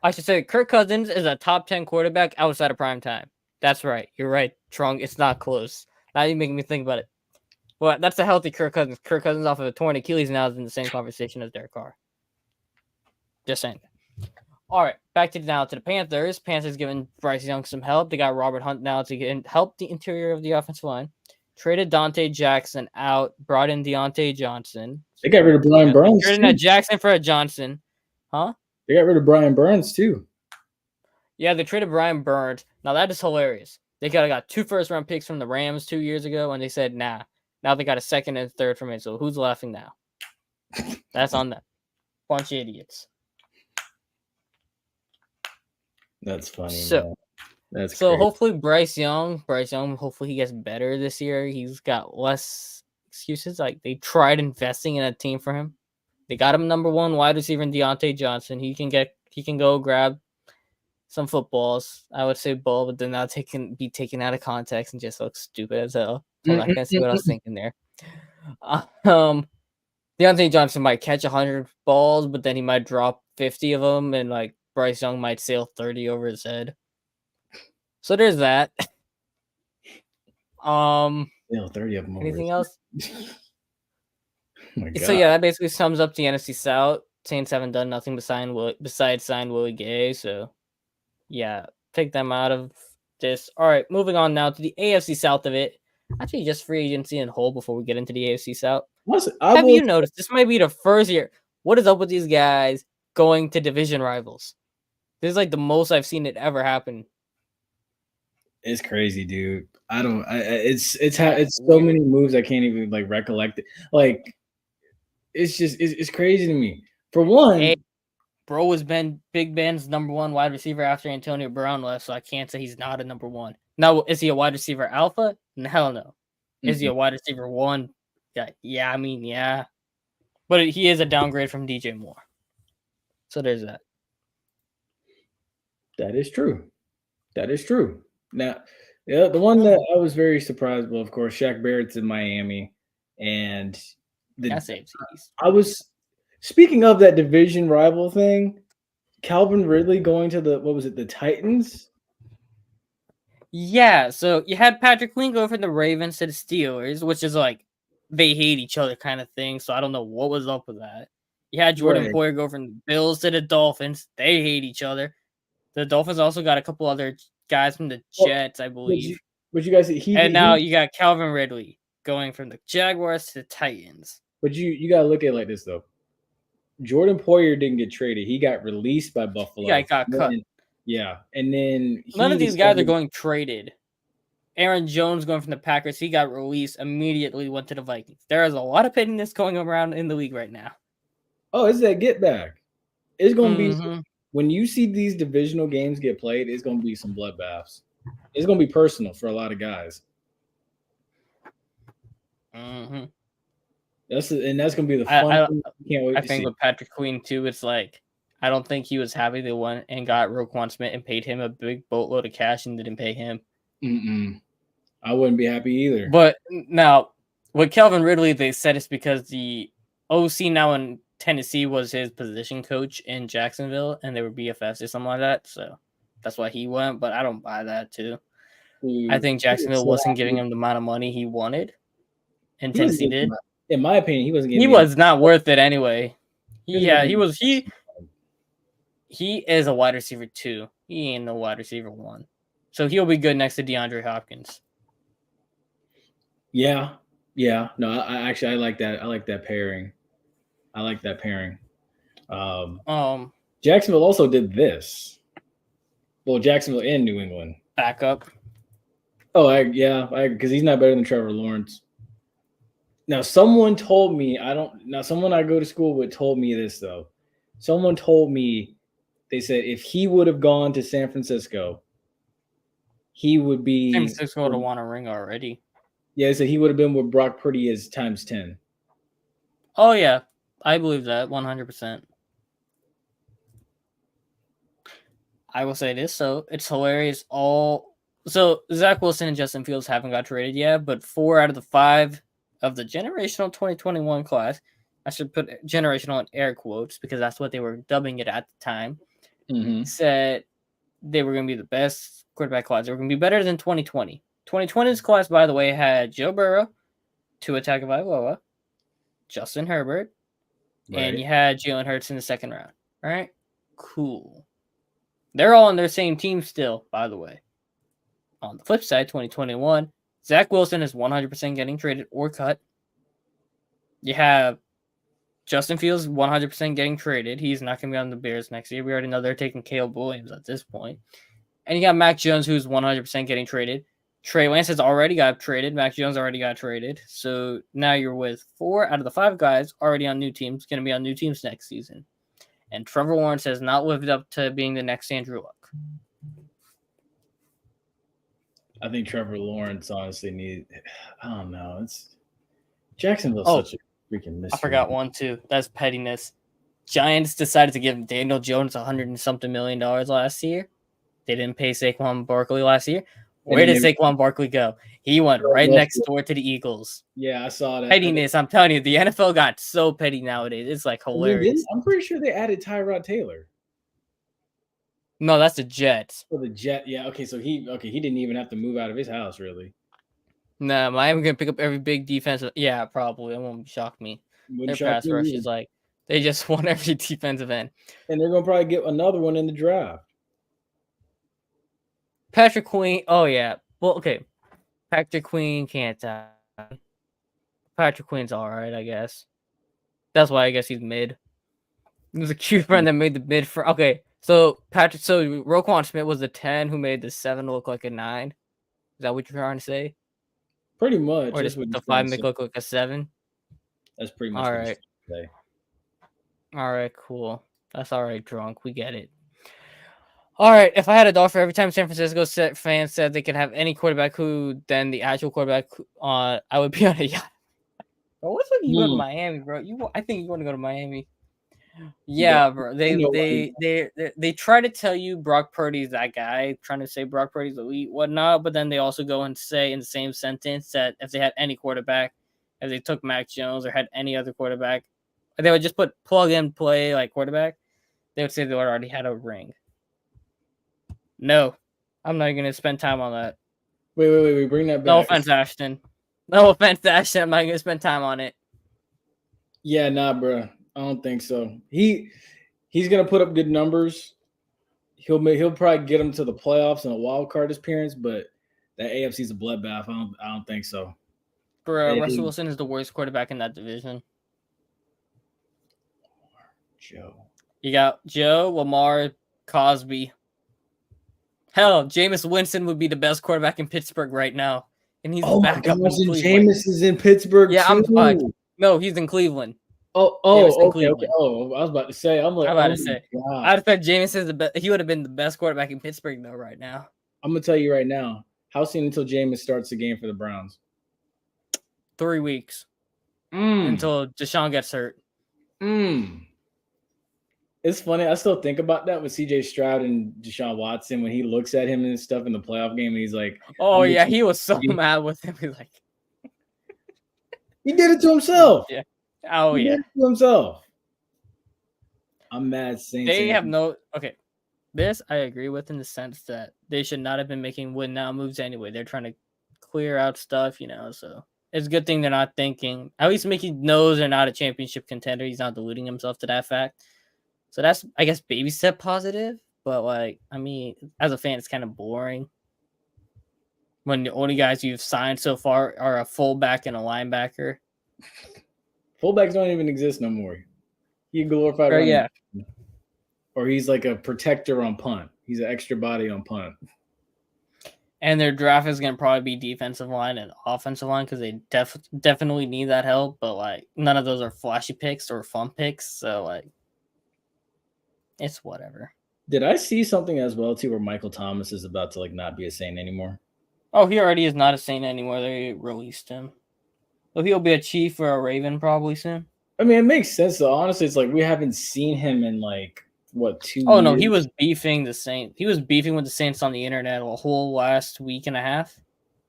I should say Kirk Cousins is a top 10 quarterback outside of prime time. That's right. You're right, Trung. It's not close. Now you're making me think about it. Well, that's a healthy Kirk Cousins. Kirk Cousins off of a torn Achilles now is in the same conversation as Derek Carr. Just saying. All right, back to the Panthers. Panthers giving Bryce Young some help. They got Robert Hunt now to help the interior of the offensive line. Traded Dante Jackson out. Brought in Deontay Johnson. They got rid of Brian Burns. Traded a Jackson for a Johnson. Huh? They got rid of Brian Burns too. Yeah, they traded Brian Burns. Now that is hilarious. They got 2 first-round picks from the Rams 2 years ago, and they said, nah. Now they got a second and third from it. So who's laughing now? That's on them. Bunch of idiots. That's funny. So, that's so crazy. hopefully Bryce Young, hopefully he gets better this year. He's got less excuses. Like they tried investing in a team for him. They got him number 1 wide receiver in Deontay Johnson. He can go grab some footballs. I would say ball, but then that'll be taken out of context and just look stupid as hell. So I can see what I was thinking there. Deontay Johnson might catch 100 balls, but then he might drop 50 of them, and like Bryce Young might sail 30 over his head. So there's that. 30 of them. Anything else? Oh my God. So yeah, that basically sums up the NFC South. Saints haven't done nothing besides sign Willie Gay. So yeah, take them out of this. All right, moving on now to the AFC South of it. Actually, just free agency in whole before we get into the AFC South. Have you noticed this might be the first year? What is up with these guys going to division rivals? This is like the most I've seen it ever happen. It's crazy, dude. It's so many moves I can't even like recollect it. Like it's crazy to me. For one, bro was Big Ben's number 1 wide receiver after Antonio Brown left, so I can't say he's not a number 1. Now, is he a wide receiver alpha? Hell no. Is he a wide receiver 1? Yeah. But he is a downgrade from DJ Moore. So there's that. That is true. Now, yeah, the one that I was very surprised by, of course, Shaq Barrett's in Miami, and I was speaking of that division rival thing. Calvin Ridley going to the Titans? Yeah, so you had Patrick Queen go from the Ravens to the Steelers, which is like they hate each other kind of thing. So I don't know what was up with that. You had Jordan Poyer go from the Bills to the Dolphins. They hate each other. The Dolphins also got a couple other guys from the Jets, I believe. But you guys, and now you got Calvin Ridley going from the Jaguars to the Titans. But you got to look at it like this, though. Jordan Poyer didn't get traded. He got released by Buffalo. Yeah, he got cut. Yeah. And then none of these guys are going traded. Aaron Jones going from the Packers, he got released, immediately went to the Vikings. There is a lot of pettiness going around in the league right now. Oh, it's that get back. It's going to be, when you see these divisional games get played, it's going to be some bloodbaths. It's going to be personal for a lot of guys. Mm-hmm. That's going to be the fun thing. Can't wait I think with Patrick Queen, too, it's like, I don't think he was happy they won and got Roquan Smith and paid him a big boatload of cash and didn't pay him. I wouldn't be happy either. But now, with Calvin Ridley, they said it's because the OC now in Tennessee was his position coach in Jacksonville, and they were BFFs or something like that. So that's why he went. But I don't buy that too. I think Jacksonville wasn't giving him the amount of money he wanted, and Tennessee did. In my opinion, he wasn't. He was not worth it anyway. He is a wide receiver 2. He ain't no wide receiver 1. So he'll be good next to DeAndre Hopkins. Yeah. No, I like that. I like that pairing. Jacksonville also did this. Well, Jacksonville and New England. Backup. Oh, because he's not better than Trevor Lawrence. Now, someone told me, someone I go to school with told me this, though. Someone told me, they said if he would have gone to San Francisco, he would be. San Francisco would have won a ring already. Yeah, they said he would have been with Brock Purdy as times 10. Oh, yeah. I believe that 100%. I will say this, so it's hilarious. So Zach Wilson and Justin Fields haven't got traded yet, but 4 out of the 5 of the generational 2021 class, I should put generational in air quotes because that's what they were dubbing it at the time, said they were going to be the best quarterback class. They were going to be better than 2020. 2020's class, by the way, had Joe Burrow, Tua Tagovailoa, Justin Herbert, and you had Jalen Hurts in the second round. All right? Cool. They're all on their same team still, by the way. On the flip side, 2021, Zach Wilson is 100% getting traded or cut. You have Justin Fields 100% getting traded. He's not going to be on the Bears next year. We already know they're taking Caleb Williams at this point. And you got Mac Jones, who's 100% getting traded. Trey Lance has already got traded. Mac Jones already got traded. So now you're with 4 out of the 5 guys already on new teams, going to be on new teams next season. And Trevor Lawrence has not lived up to being the next Andrew Luck. I think Trevor Lawrence honestly I don't know. It's Jacksonville's such a freaking mystery. I forgot one too. That's pettiness. Giants decided to give Daniel Jones $100 and something million last year. They didn't pay Saquon Barkley last year. Where did Saquon Barkley go? He went right next door to the Eagles. Yeah, I saw that. Pettiness, I'm telling you, the NFL got so petty nowadays. It's like hilarious. I'm pretty sure they added Tyrod Taylor. No, that's the Jets. Oh, the Jet. Yeah, okay, so he didn't even have to move out of his house, really. No, Miami gonna pick up every big defensive. Yeah, probably. It won't shock me. Their pass rush is like they just won every defensive end. And they're gonna probably get another one in the draft. Patrick Queen. Oh yeah. Well, okay. Patrick Queen can't. Patrick Queen's all right, I guess. That's why I guess he's mid. There's a cute friend that made the mid for. Okay, so Roquan Smith was the 10 who made the 7 look like a 9. Is that what you're trying to say? Pretty much. Or just the 5 make look like a 7? That's pretty much all right. All right, cool. That's all right, drunk. We get it. All right, if I had a dollar for every time San Francisco fans said they could have any quarterback then the actual quarterback I would be on a yacht. Bro, what's with you go to Miami, bro? I think you want to go to Miami. Yeah, bro. They try to tell you Brock Purdy's that guy, trying to say Brock Purdy's elite, whatnot, but then they also go and say in the same sentence that if they had any quarterback, if they took Mac Jones or had any other quarterback, they would just put plug and play like quarterback. They would say they already had a ring. No, I'm not going to spend time on that. Wait. Bring that back. No offense, Ashton. No offense to Ashton. I'm not going to spend time on it. Yeah, nah, bro. I don't think so. He's going to put up good numbers. he'll probably get them to the playoffs and a wild card appearance, but that AFC's a bloodbath. I don't think so. Bro, Russell Wilson is the worst quarterback in that division. Joe. You got Joe, Lamar, Cosby. Hell, Jameis Winston would be the best quarterback in Pittsburgh right now. And he's my gosh, and Jameis is in Pittsburgh yeah, too. No, he's in Cleveland. Okay. Oh, I was about to say. I'm about to say. I'd bet Jameis is the best. He would have been the best quarterback in Pittsburgh though right now. I'm gonna tell you right now. How soon until Jameis starts the game for the Browns? 3 weeks. Until Deshaun gets hurt. It's funny. I still think about that with CJ Stroud and Deshaun Watson when he looks at him and stuff in the playoff game and he's like, "Oh yeah, he was so mad with him." He's like, he did it to himself. Yeah. Oh he yeah. did it to himself. I'm mad. They have no okay. This I agree with in the sense that they should not have been making win now moves anyway. They're trying to clear out stuff, so it's a good thing they're not thinking. At least Mickey knows they're not a championship contender. He's not deluding himself to that fact. So that's, I guess, baby step positive. But, as a fan, it's kind of boring when the only guys you've signed so far are a fullback and a linebacker. Fullbacks don't even exist no more. He glorified running. Yeah. Or he's like a protector on punt. He's an extra body on punt. And their draft is going to probably be defensive line and offensive line because they definitely need that help. But, none of those are flashy picks or fun picks. So, it's whatever. Did I see something as well, too, where Michael Thomas is about to, not be a Saint anymore? Oh, he already is not a Saint anymore. They released him. So he'll be a Chief or a Raven probably soon. I mean, it makes sense, though. Honestly, it's we haven't seen him in, 2 years? Oh, no, he was beefing the Saints. He was beefing with the Saints on the internet a whole last week and a half.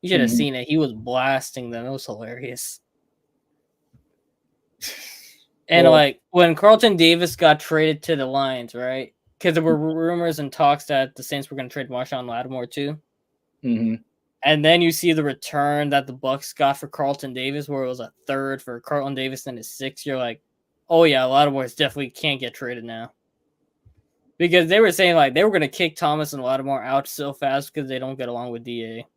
You should have seen it. He was blasting them. It was hilarious. And when Carlton Davis got traded to the Lions, right? Because there were rumors and talks that the Saints were going to trade Marshawn Lattimore too. Mm-hmm. And then you see the return that the Bucs got for Carlton Davis, where it was a third for Carlton Davis and a 6th. You're like, oh yeah, Lattimore definitely can't get traded now. Because they were saying they were going to kick Thomas and Lattimore out so fast because they don't get along with DA.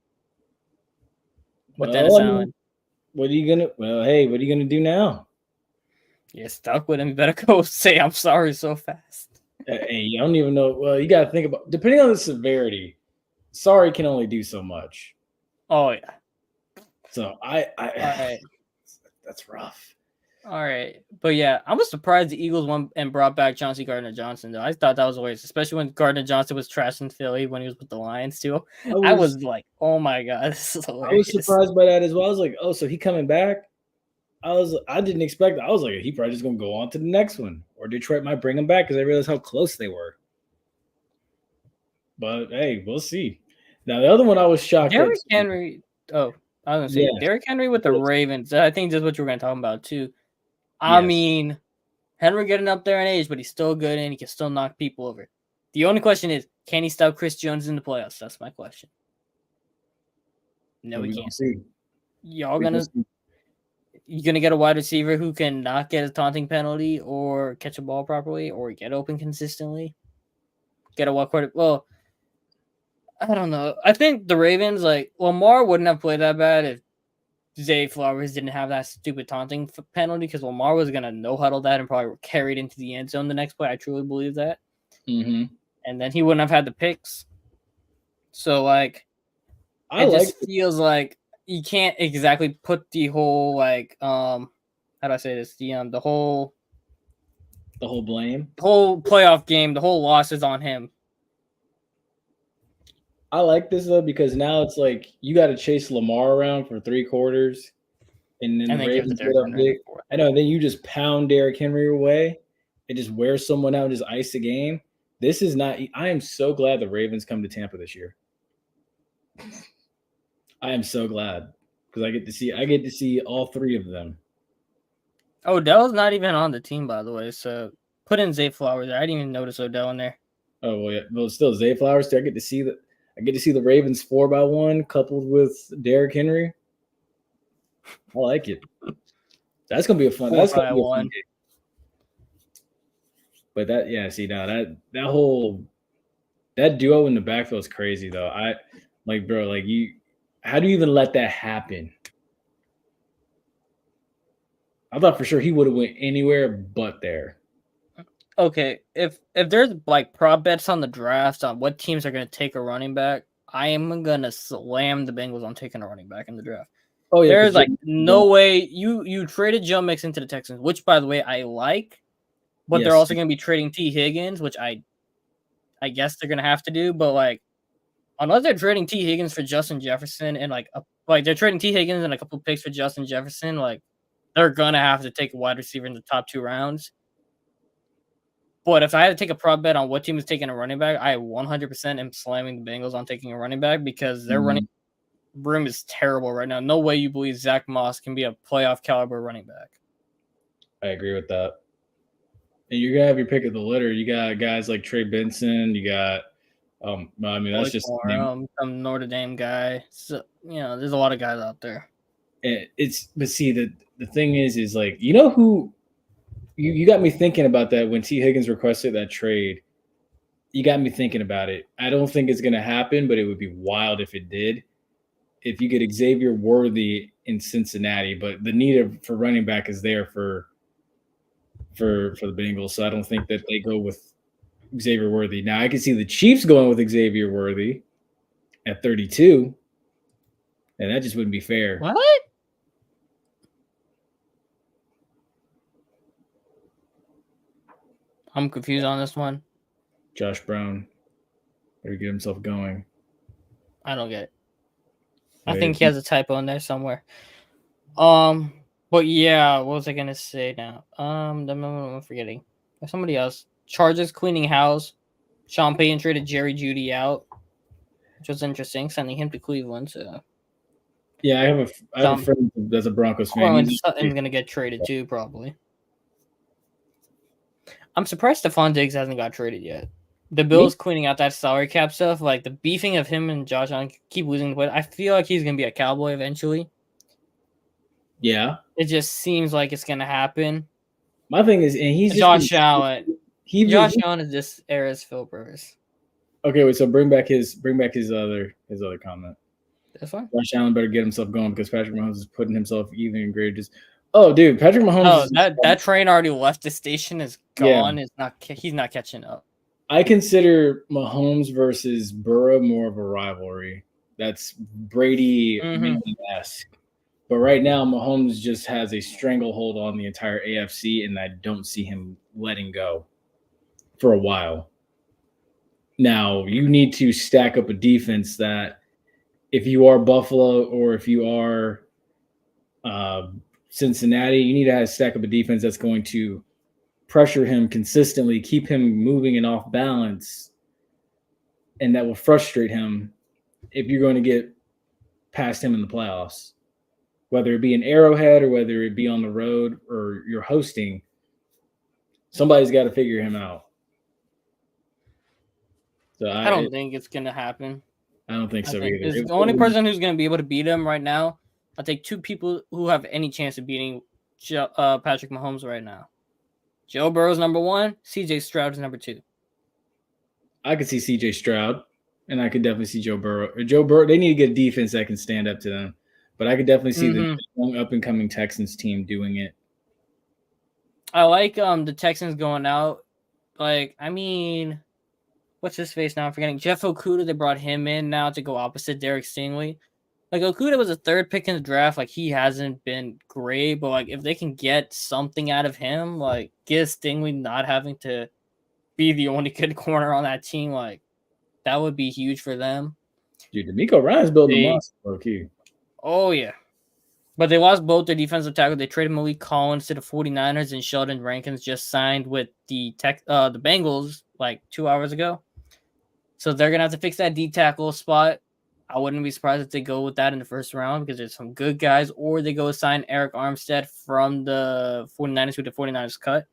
But then it's not. What are you gonna do now? You're stuck with him. You better go say I'm sorry so fast. Hey, I don't even know. Well, you got to think about, depending on the severity, sorry can only do so much. Oh, yeah. So, all right. That's rough. All right. But, yeah, I was surprised the Eagles won and brought back Chauncey Gardner-Johnson, though. I thought that was a waste, especially when Gardner-Johnson was trashing Philly when he was with the Lions, too. I was like, oh, my God, this is hilarious. I was surprised by that as well. I was like, oh, so he coming back? I didn't expect that. I was like, he probably just going to go on to the next one. Or Detroit might bring him back because I realized how close they were. But, hey, we'll see. Now, the other one I was shocked at. Derrick Henry. Oh, I was going to say, Derrick Henry with the Ravens. I think that's what you were going to talk about, too. I mean, Henry getting up there in age, but he's still good and he can still knock people over. The only question is, can he stop Chris Jones in the playoffs? That's my question. No, he can't. You're going to get a wide receiver who can not get a taunting penalty or catch a ball properly or get open consistently. Get a wild quarter. Well, I don't know. I think the Ravens, Lamar wouldn't have played that bad if Zay Flowers didn't have that stupid taunting penalty because Lamar was going to no-huddle that and probably carried into the end zone the next play. I truly believe that. Mm-hmm. And then he wouldn't have had the picks. So, it just feels like you can't exactly put the whole how do I say this? The whole blame, the whole playoff game, the whole loss is on him. I like this though because now it's you got to chase Lamar around for 3 quarters, and then the Ravens get up big. I know. Then you just pound Derrick Henry away and just wear someone out and just ice the game. This is not. I am so glad the Ravens come to Tampa this year. I am so glad because I get to see all 3 of them. Odell's not even on the team, by the way. So put in Zay Flowers there. I didn't even notice Odell in there. Oh well, yeah. Well, still Zay Flowers. I get to see the Ravens 4x1 coupled with Derrick Henry. I like it. That's gonna be a fun. That's gonna be a fun game. But that whole That duo in the backfield is crazy though. Bro, like you, how do you even let that happen? I thought for sure he would have went anywhere but there. Okay, if there's like prop bets on the draft on what teams are going to take a running back, I am going to slam the Bengals on taking a running back in the draft. Oh yeah, There's like no way you traded Joe Mixon to the Texans, which by the way I like, but they're also going to be trading T Higgins, which I guess they're going to have to do, but like unless they're trading T Higgins for Justin Jefferson and like they're trading T Higgins and a couple picks for Justin Jefferson, like they're going to have to take a wide receiver in the top 2 rounds. But if I had to take a prop bet on what team is taking a running back, I 100% am slamming the Bengals on taking a running back because their running room is terrible right now. No way you believe Zach Moss can be a playoff caliber running back. I agree with that. And you're gonna have your pick of the litter. You got guys like Trey Benson. You got, I mean, that's just some Notre Dame guy. So there's a lot of guys out there. But see, the thing is like, you know who. You got me thinking about that when T. Higgins requested that trade. You got me thinking about it. I don't think it's going to happen, but it would be wild if it did. If you get Xavier Worthy in Cincinnati, but the need for running back is there for the Bengals, so I don't think that they go with Xavier Worthy. Now I can see the Chiefs going with Xavier Worthy at 32, and that just wouldn't be fair. What? I'm confused on this one. Josh Brown better get himself going. I don't get it. I think he has a typo in there somewhere. But yeah, what was I gonna say now? I'm forgetting. Somebody else. Chargers cleaning house. Sean Payton traded Jerry Jeudy out, which was interesting, sending him to Cleveland. So yeah, I have a friend that's a Broncos fan. He's gonna get traded too, probably. I'm surprised Stephon Diggs hasn't got traded yet. The Bills cleaning out that salary cap stuff, like the beefing of him and Josh Allen keep losing the play. I feel like he's gonna be a Cowboy eventually. Yeah, it just seems like it's gonna happen. My thing is, and he's Josh Allen. Josh Allen is this era's Phil Rivers. Okay, wait. So bring back his other comment. That's fine. Josh Allen better get himself going because Patrick Mahomes is putting himself even in greater. Oh, dude, Patrick Mahomes. Oh, that train already left the station. Is gone. Yeah. He's not catching up. I consider Mahomes versus Burrow more of a rivalry. That's Brady-esque. But right now, Mahomes just has a stranglehold on the entire AFC, and I don't see him letting go for a while. Now, you need to stack up a defense that if you are Buffalo or if you are Cincinnati, you need to stack up a defense that's going to pressure him consistently, keep him moving and off balance, and that will frustrate him if you're going to get past him in the playoffs. Whether it be an Arrowhead or whether it be on the road or you're hosting, somebody's got to figure him out. So I don't think it's going to happen. I don't think so either. The only person who's going to be able to beat him right now, I'll take two people who have any chance of beating Patrick Mahomes right now. Joe Burrow's number 1. CJ Stroud is number 2. I could see CJ Stroud, and I could definitely see Joe Burrow. Joe Burrow, they need to get a defense that can stand up to them. But I could definitely see the young up-and-coming Texans team doing it. I like the Texans going out. Like, I mean, what's his face now? I'm forgetting. Jeff Okudah, they brought him in now to go opposite Derek Stingley. Like, Okudah was a 3rd pick in the draft. Like, he hasn't been great. But, like, if they can get something out of him, like, get Stingley not having to be the only good corner on that team, like, that would be huge for them. Dude, D'Amico Ryan's building a monster, low-key. Oh, yeah. But they lost both their defensive tackle. They traded Malik Collins to the 49ers, and Sheldon Rankins just signed with the Bengals like 2 hours ago. So they're going to have to fix that D tackle spot. I wouldn't be surprised if they go with that in the first round because there's some good guys, or they go sign Eric Armstead from the 49ers who the 49ers cut.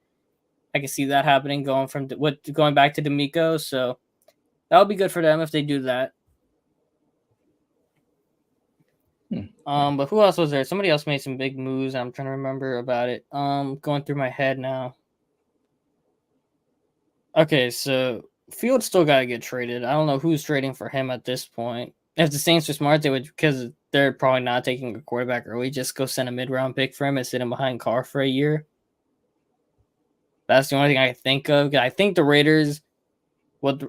I can see that happening going back to D'Amico. So that would be good for them if they do that. But who else was there? Somebody else made some big moves. I'm trying to remember about it. Going through my head now. Okay, so Fields still got to get traded. I don't know who's trading for him at this point. If the Saints are smart, they would, because they're probably not taking a quarterback early, just go send a mid-round pick for him and sit him behind Carr for a year. That's the only thing I can think of. I think the Raiders,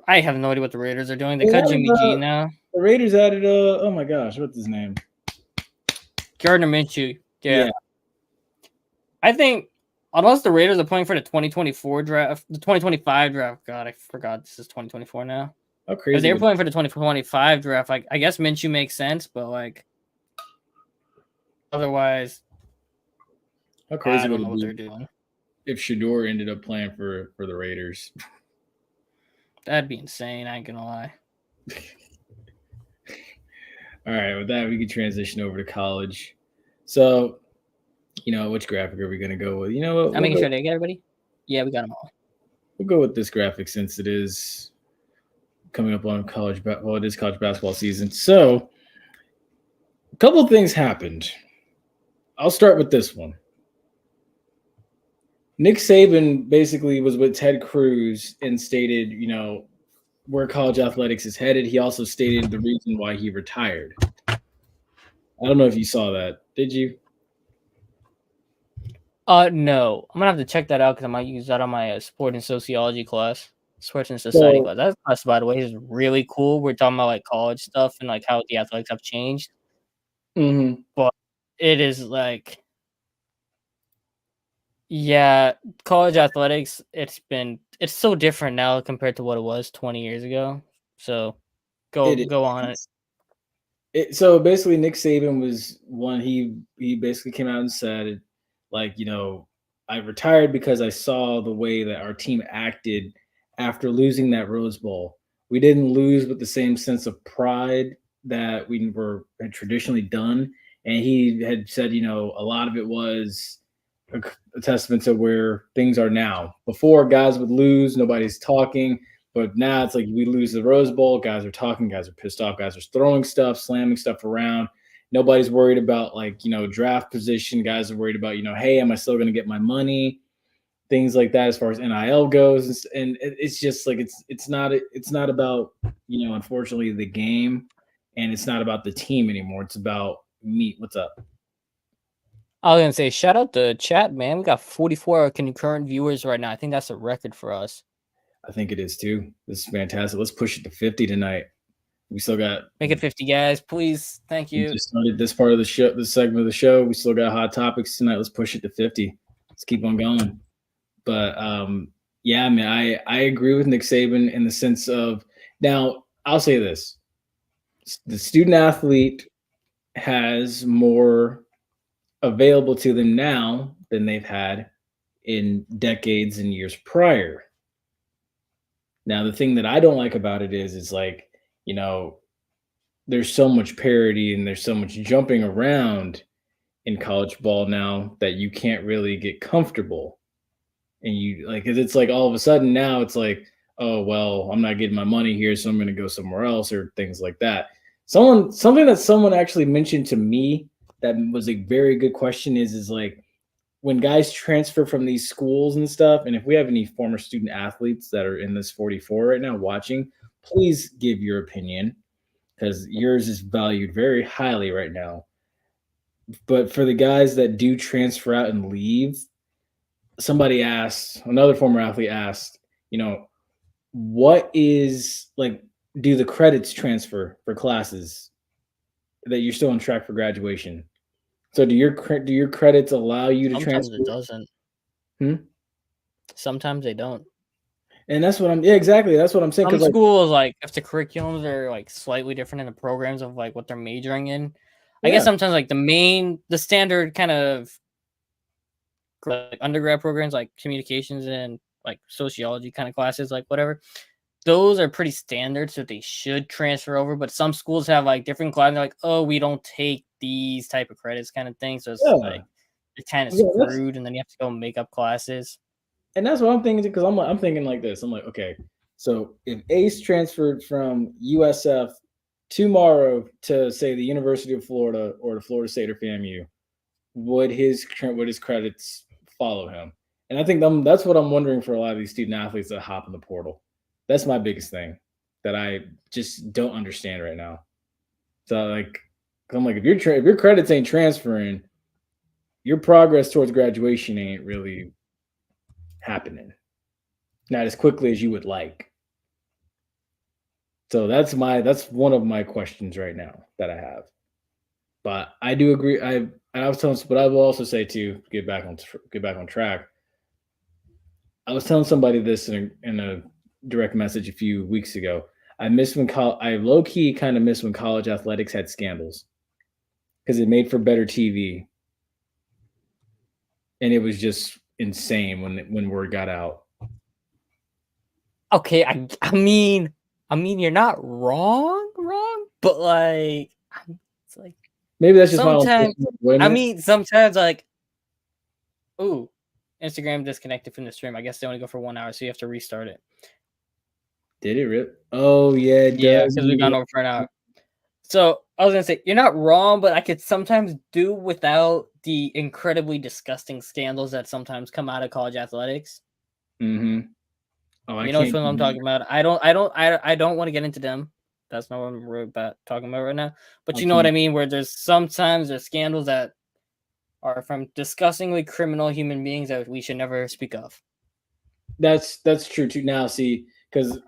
I have no idea what the Raiders are doing. They cut Jimmy G now. The Raiders added, oh my gosh, what's his name? Gardner Minshew. Yeah. I think, unless the Raiders are playing for the 2024 draft, the 2025 draft, God, I forgot this is 2024 now. How crazy. If they're playing for the 2025 draft, like, I guess Minshew makes sense, but like, otherwise, how crazy I don't know would what it they're be doing. if Shador ended up playing for the Raiders? That'd be insane. I ain't gonna lie. All right, with that, we can transition over to college. So, which graphic are we going to go with? You know what? I'm making sure they get everybody. Yeah, we got them all. We'll go with this graphic since it is coming up on it is college basketball season. So, a couple of things happened. I'll start with this one. Nick Saban basically was with Ted Cruz and stated, where college athletics is headed. He also stated the reason why he retired. I don't know if you saw that. Did you? No. I'm gonna have to check that out because I might use that on my sport and sociology class. Sports and society class. That class, by the way, is really cool. We're talking about like college stuff and like how the athletics have changed. Mm-hmm. But it is like, yeah, college athletics. It's so different now compared to what it was 20 years ago. So go on it. So basically, Nick Saban was one. He basically came out and said, like, I retired because I saw the way that our team acted after losing that Rose Bowl. We didn't lose with the same sense of pride that we had traditionally done. And he had said, a lot of it was a testament to where things are now. Before, guys would lose, nobody's talking. But now it's like we lose the Rose Bowl, guys are talking, guys are pissed off, guys are throwing stuff, slamming stuff around. Nobody's worried about draft position. Guys are worried about, hey, am I still going to get my money? Things like that as far as NIL goes. And it's just like it's not about, unfortunately, the game, and it's not about the team anymore. It's about me. What's up? I was gonna say, shout out to chat, man. We got 44 concurrent viewers right now. I think that's a record for us. I think it is too. This is fantastic. Let's push it to 50 tonight. We still got make it 50, guys. Please, thank you. We just started this part of the show, this segment of the show. We still got hot topics tonight. Let's push it to 50. Let's keep on going. But yeah, man, I agree with Nick Saban in the sense of, now I'll say this: the student athlete has more available to them now than they've had in decades and years prior. Now, the thing that I don't like about it is like, there's so much parity and there's so much jumping around in college ball now that you can't really get comfortable. And you like, it's like all of a sudden now it's like, oh, well, I'm not getting my money here, so I'm going to go somewhere else, or things like that. Something that someone actually mentioned to me that was a very good question is like, when guys transfer from these schools and stuff, and if we have any former student athletes that are in this 44 right now watching, please give your opinion, because yours is valued very highly right now. But for the guys that do transfer out and leave, another former athlete asked, what is like, do the credits transfer for classes that you're still on track for graduation? So do your credits allow you to transfer? Sometimes it doesn't. Sometimes they don't. And that's what exactly. That's what I'm saying. Some schools, like, if the curriculums are like slightly different in the programs of like what they're majoring in, I guess sometimes like the standard kind of like undergrad programs, like communications and like sociology kind of classes, like whatever, those are pretty standard, so they should transfer over. But some schools have like different classes, like, oh, we don't take these type of credits, kind of thing. So it's like it's kind of screwed, and then you have to go make up classes. And that's what I'm thinking, because I'm thinking like this. I'm like, okay, so if Ace transferred from USF tomorrow to, say, the University of Florida or the Florida State or FAMU, would his credits follow him? And I think that's what I'm wondering for a lot of these student athletes that hop in the portal. That's my biggest thing that I just don't understand right now. So like, I'm like, if your credits ain't transferring, your progress towards graduation ain't really happening, not as quickly as you would like. So that's one of my questions right now that I have. But I do agree. I was telling, but I will also say to get back on track. I was telling somebody this in a direct message a few weeks ago. I low key kind of miss when college athletics had scandals because it made for better TV, and it was just insane when word got out. Okay, I mean, you're not wrong, but like, it's like Maybe that's just my own sometimes. personal I enjoyment. mean, sometimes like, ooh, Instagram disconnected from the stream. I guess they only go for 1 hour, so you have to restart it. Did it rip? Oh yeah, it Yeah, does. because we've gone over for an hour. So I was gonna say you're not wrong, but I could sometimes do without the incredibly disgusting scandals that sometimes come out of college athletics. Mm-hmm. Oh, I You know which can't. one I'm talking about. I don't want to get into them. That's not what I'm really talking about right now. But I you know what I can't. mean, where there's scandals that are from disgustingly criminal human beings that we should never speak of. That's true too. Now, see, because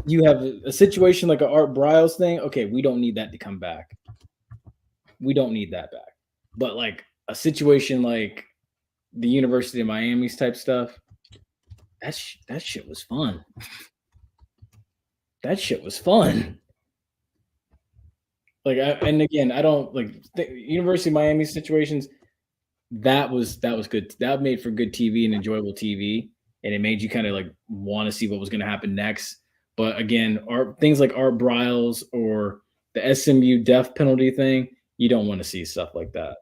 you have a situation like an Art Briles thing. Okay, we don't need that to come back. We don't need that back. But like a situation like the University of Miami's type stuff, that shit was fun. That shit was fun. Like, and again, I don't like University of Miami situations. That was good. That made for good TV and enjoyable TV, and it made you kind of like want to see what was going to happen next. But again, things like Art Briles or the SMU death penalty thing, you don't want to see stuff like that.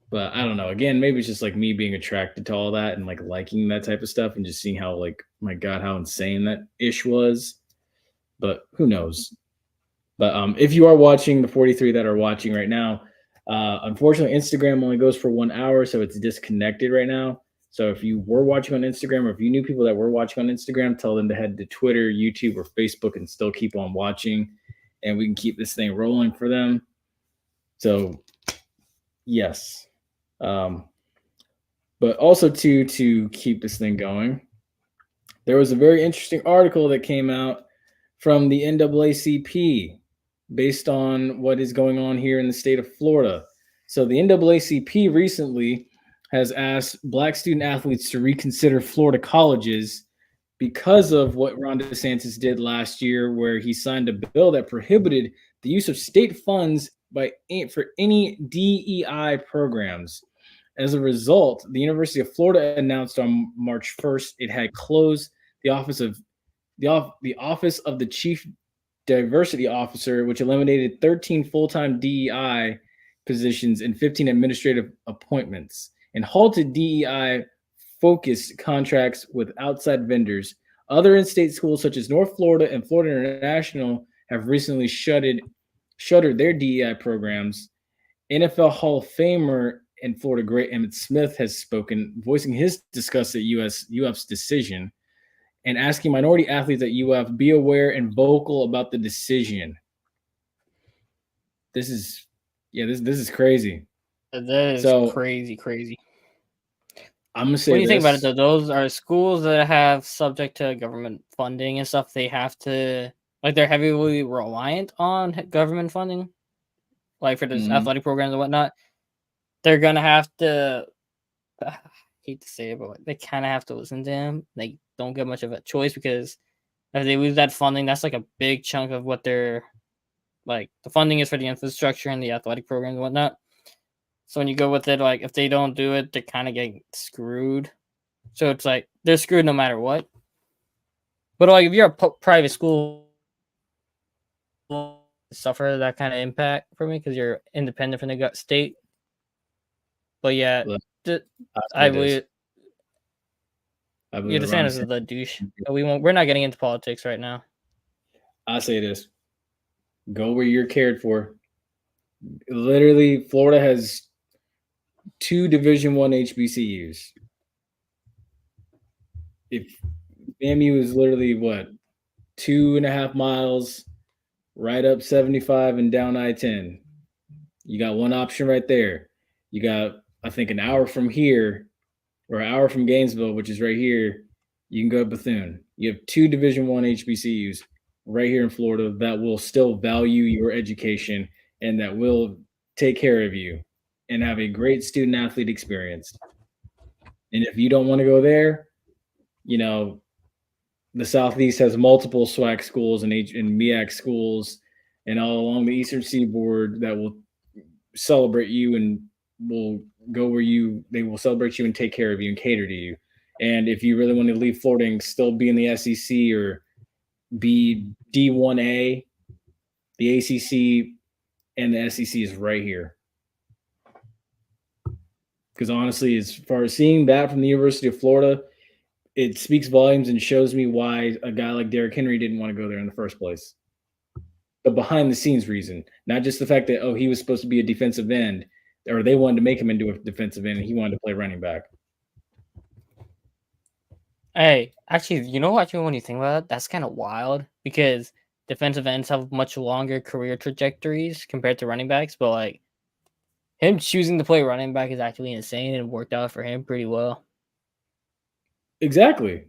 But I don't know. Again, maybe it's just like me being attracted to all that and like liking that type of stuff and just seeing how like my God, how insane that ish was. But who knows? But if you are watching, the 43 that are watching right now, unfortunately, Instagram only goes for 1 hour, so it's disconnected right now. So if you were watching on Instagram, or if you knew people that were watching on Instagram, tell them to head to Twitter, YouTube, or Facebook and still keep on watching, and we can keep this thing rolling for them. So, yes. But also to keep this thing going, there was a very interesting article that came out from the NAACP based on what is going on here in the state of Florida. So the NAACP recently has asked Black student athletes to reconsider Florida colleges because of what Ron DeSantis did last year, where he signed a bill that prohibited the use of state funds for any DEI programs. As a result, the University of Florida announced on March 1st it had closed the office of the Chief Diversity Officer, which eliminated 13 full-time DEI positions and 15 administrative appointments, and halted DEI focused contracts with outside vendors. Other in-state schools such as North Florida and Florida International have recently shuttered their DEI programs. NFL Hall of Famer and Florida great Emmett Smith has spoken, voicing his disgust at UF's decision and asking minority athletes at UF be aware and vocal about the decision. This is crazy. That is So crazy. I'm gonna say What do you think about it this. though? Those are schools that have subject to government funding and stuff. They have to they're heavily reliant on government funding, like for this Mhm. athletic programs and whatnot. They're gonna have to. I hate to say it, but they kind of have to listen to him. They don't get much of a choice because if they lose that funding, that's like a big chunk of what they're like. The funding is for the infrastructure and the athletic programs and whatnot. So when you go with it, like if they don't do it, they're kind of getting screwed. So it's like they're screwed no matter what. But like if you're a private school, suffer that kind of impact for me because you're independent from the state. But yeah, Look, I'll I say this. would. I Yeah, believe Ron DeSantis is the douche. We won't. We're not getting into politics right now. I'll say this. Go where you're cared for. Literally, Florida has 2 Division I HBCUs. If FAMU is literally what 2.5 miles right up 75 and down I-10. You got one option right there. You got, I think, an hour from here or an hour from Gainesville, which is right here. You can go to Bethune. You have 2 Division I HBCUs right here in Florida that will still value your education and that will take care of you and have a great student athlete experience. And if you don't want to go there, you know, the Southeast has multiple SWAC schools and MEAC schools and all along the Eastern Seaboard that will celebrate you and will go where they will celebrate you and take care of you and cater to you. And if you really want to leave Florida and still be in the SEC or be D1A, the ACC and the SEC is right here. Because honestly, as far as seeing that from the University of Florida, it speaks volumes and shows me why a guy like Derrick Henry didn't want to go there in the first place. The behind the scenes reason, not just the fact that, he was supposed to be a defensive end, or they wanted to make him into a defensive end and he wanted to play running back. Hey, actually, when you think about it, that's kind of wild because defensive ends have much longer career trajectories compared to running backs, but like him choosing to play running back is actually insane and worked out for him pretty well. Exactly.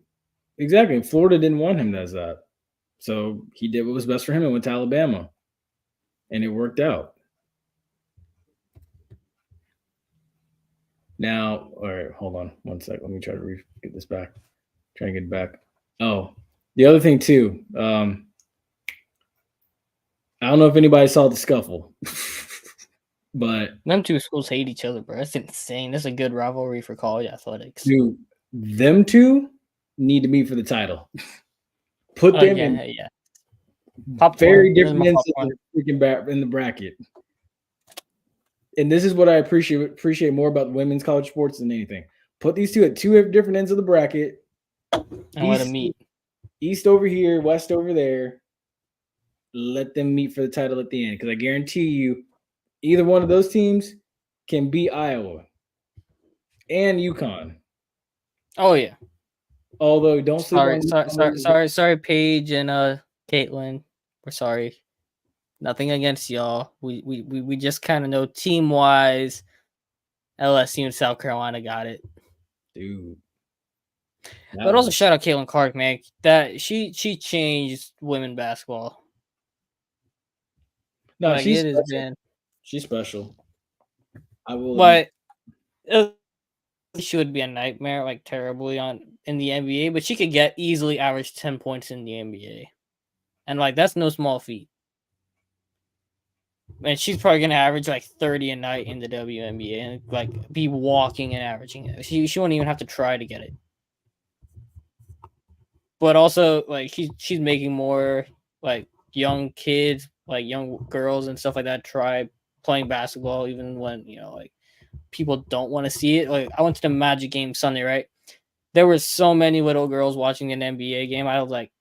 Florida didn't want him as that. So he did what was best for him and went to Alabama. And it worked out. Now, all right, hold on one sec. Let me try to get this back. Try to get it back. Oh, the other thing too. I don't know if anybody saw the scuffle, but them 2 schools hate each other, bro. That's insane. That's a good rivalry for college athletics. Dude, them 2 need to meet for the title. Put them in very different ends in the bracket. And this is what I appreciate more about women's college sports than anything. Put these 2 at 2 different ends of the bracket. And let them meet. East over here, West over there. Let them meet for the title at the end. Because I guarantee you, either one of those teams can beat Iowa and UConn. Oh yeah. Although don't sorry, Paige and Caitlin. We're sorry. Nothing against y'all. We just kind of know team wise, LSU and South Carolina got it. Dude. But also shout out Caitlin Clark, man. That she changed women basketball. No, like, she's special. She's special. I will. But she would be a nightmare, like terribly in the NBA. But she could get easily average 10 points in the NBA, and like that's no small feat. And she's probably gonna average like 30 a night in the WNBA and like be walking and averaging it. She won't even have to try to get it. But also, like she's making more like young kids, like young girls and stuff like that, try playing basketball, even when like people don't want to see it. Like I went to the Magic game Sunday, right? There were so many little girls watching an NBA game. I was like,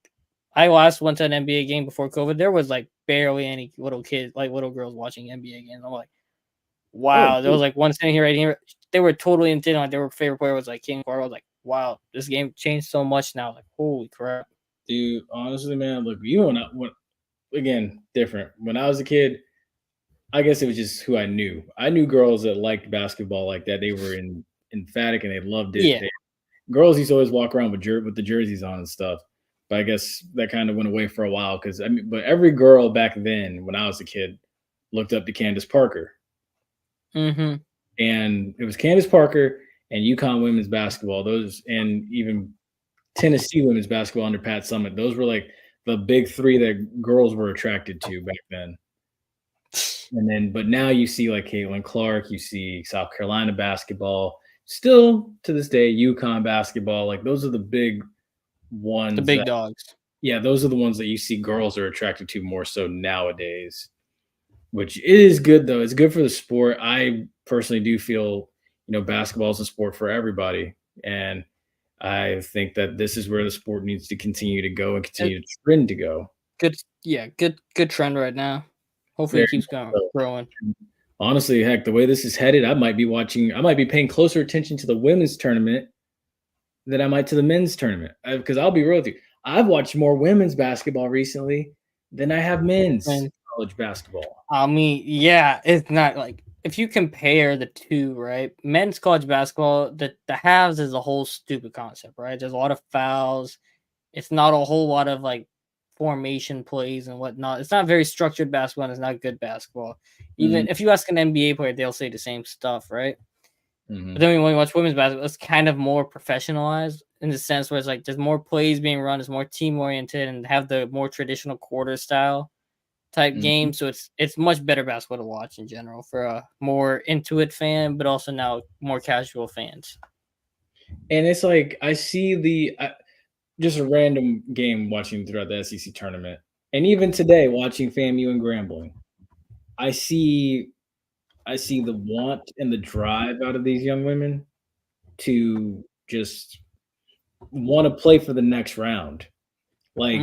I last went to an NBA game before COVID. There was like barely any little kids, like little girls watching NBA games. I'm like, wow. There was like one sitting here right here. They were totally into it. Like their favorite player was like King Clark. I was like, wow, this game changed so much now. Like, holy crap. Dude, honestly, man, look, again, different. When I was a kid, I guess it was just who I knew. I knew girls that liked basketball like that. They were emphatic and they loved it. Yeah. Girls used to always walk around with the jerseys on and stuff. But I guess that kind of went away for a while because but every girl back then, when I was a kid, looked up to Candace Parker. Mm-hmm. And it was Candace Parker and UConn women's basketball. Those and even Tennessee women's basketball under Pat Summitt. Those were like the big 3 that girls were attracted to back then. But now you see like Caitlin Clark, you see South Carolina basketball. Still to this day, UConn basketball. Like those are the big ones. The big dogs. Yeah, those are the ones that you see girls are attracted to more so nowadays. Which is good though. It's good for the sport. I personally do feel, basketball is a sport for everybody. And I think that this is where the sport needs to continue to go and continue to trend to go. Good trend right now. Hopefully it keeps growing. Honestly, heck, the way this is headed, I might be paying closer attention to the women's tournament than I might to the men's tournament. Because I'll be real with you, I've watched more women's basketball recently than I have men's And college basketball. I mean, yeah, it's not like if you compare the two, right? Men's college basketball, the halves is a whole stupid concept, right? There's a lot of fouls. It's not a whole lot of like formation plays and whatnot. It's not very structured basketball, and it's not good basketball. Even if you ask an NBA player, they'll say the same stuff, right? But then when you watch women's basketball, it's kind of more professionalized in the sense where it's like there's more plays being run, it's more team oriented, and have the more traditional quarter style type game. So it's much better basketball to watch in general for a more into it fan, but also now more casual fans. And it's like I see just a random game watching throughout the SEC tournament, and even today watching FAMU and Grambling, I see the want and the drive out of these young women to just want to play for the next round. Like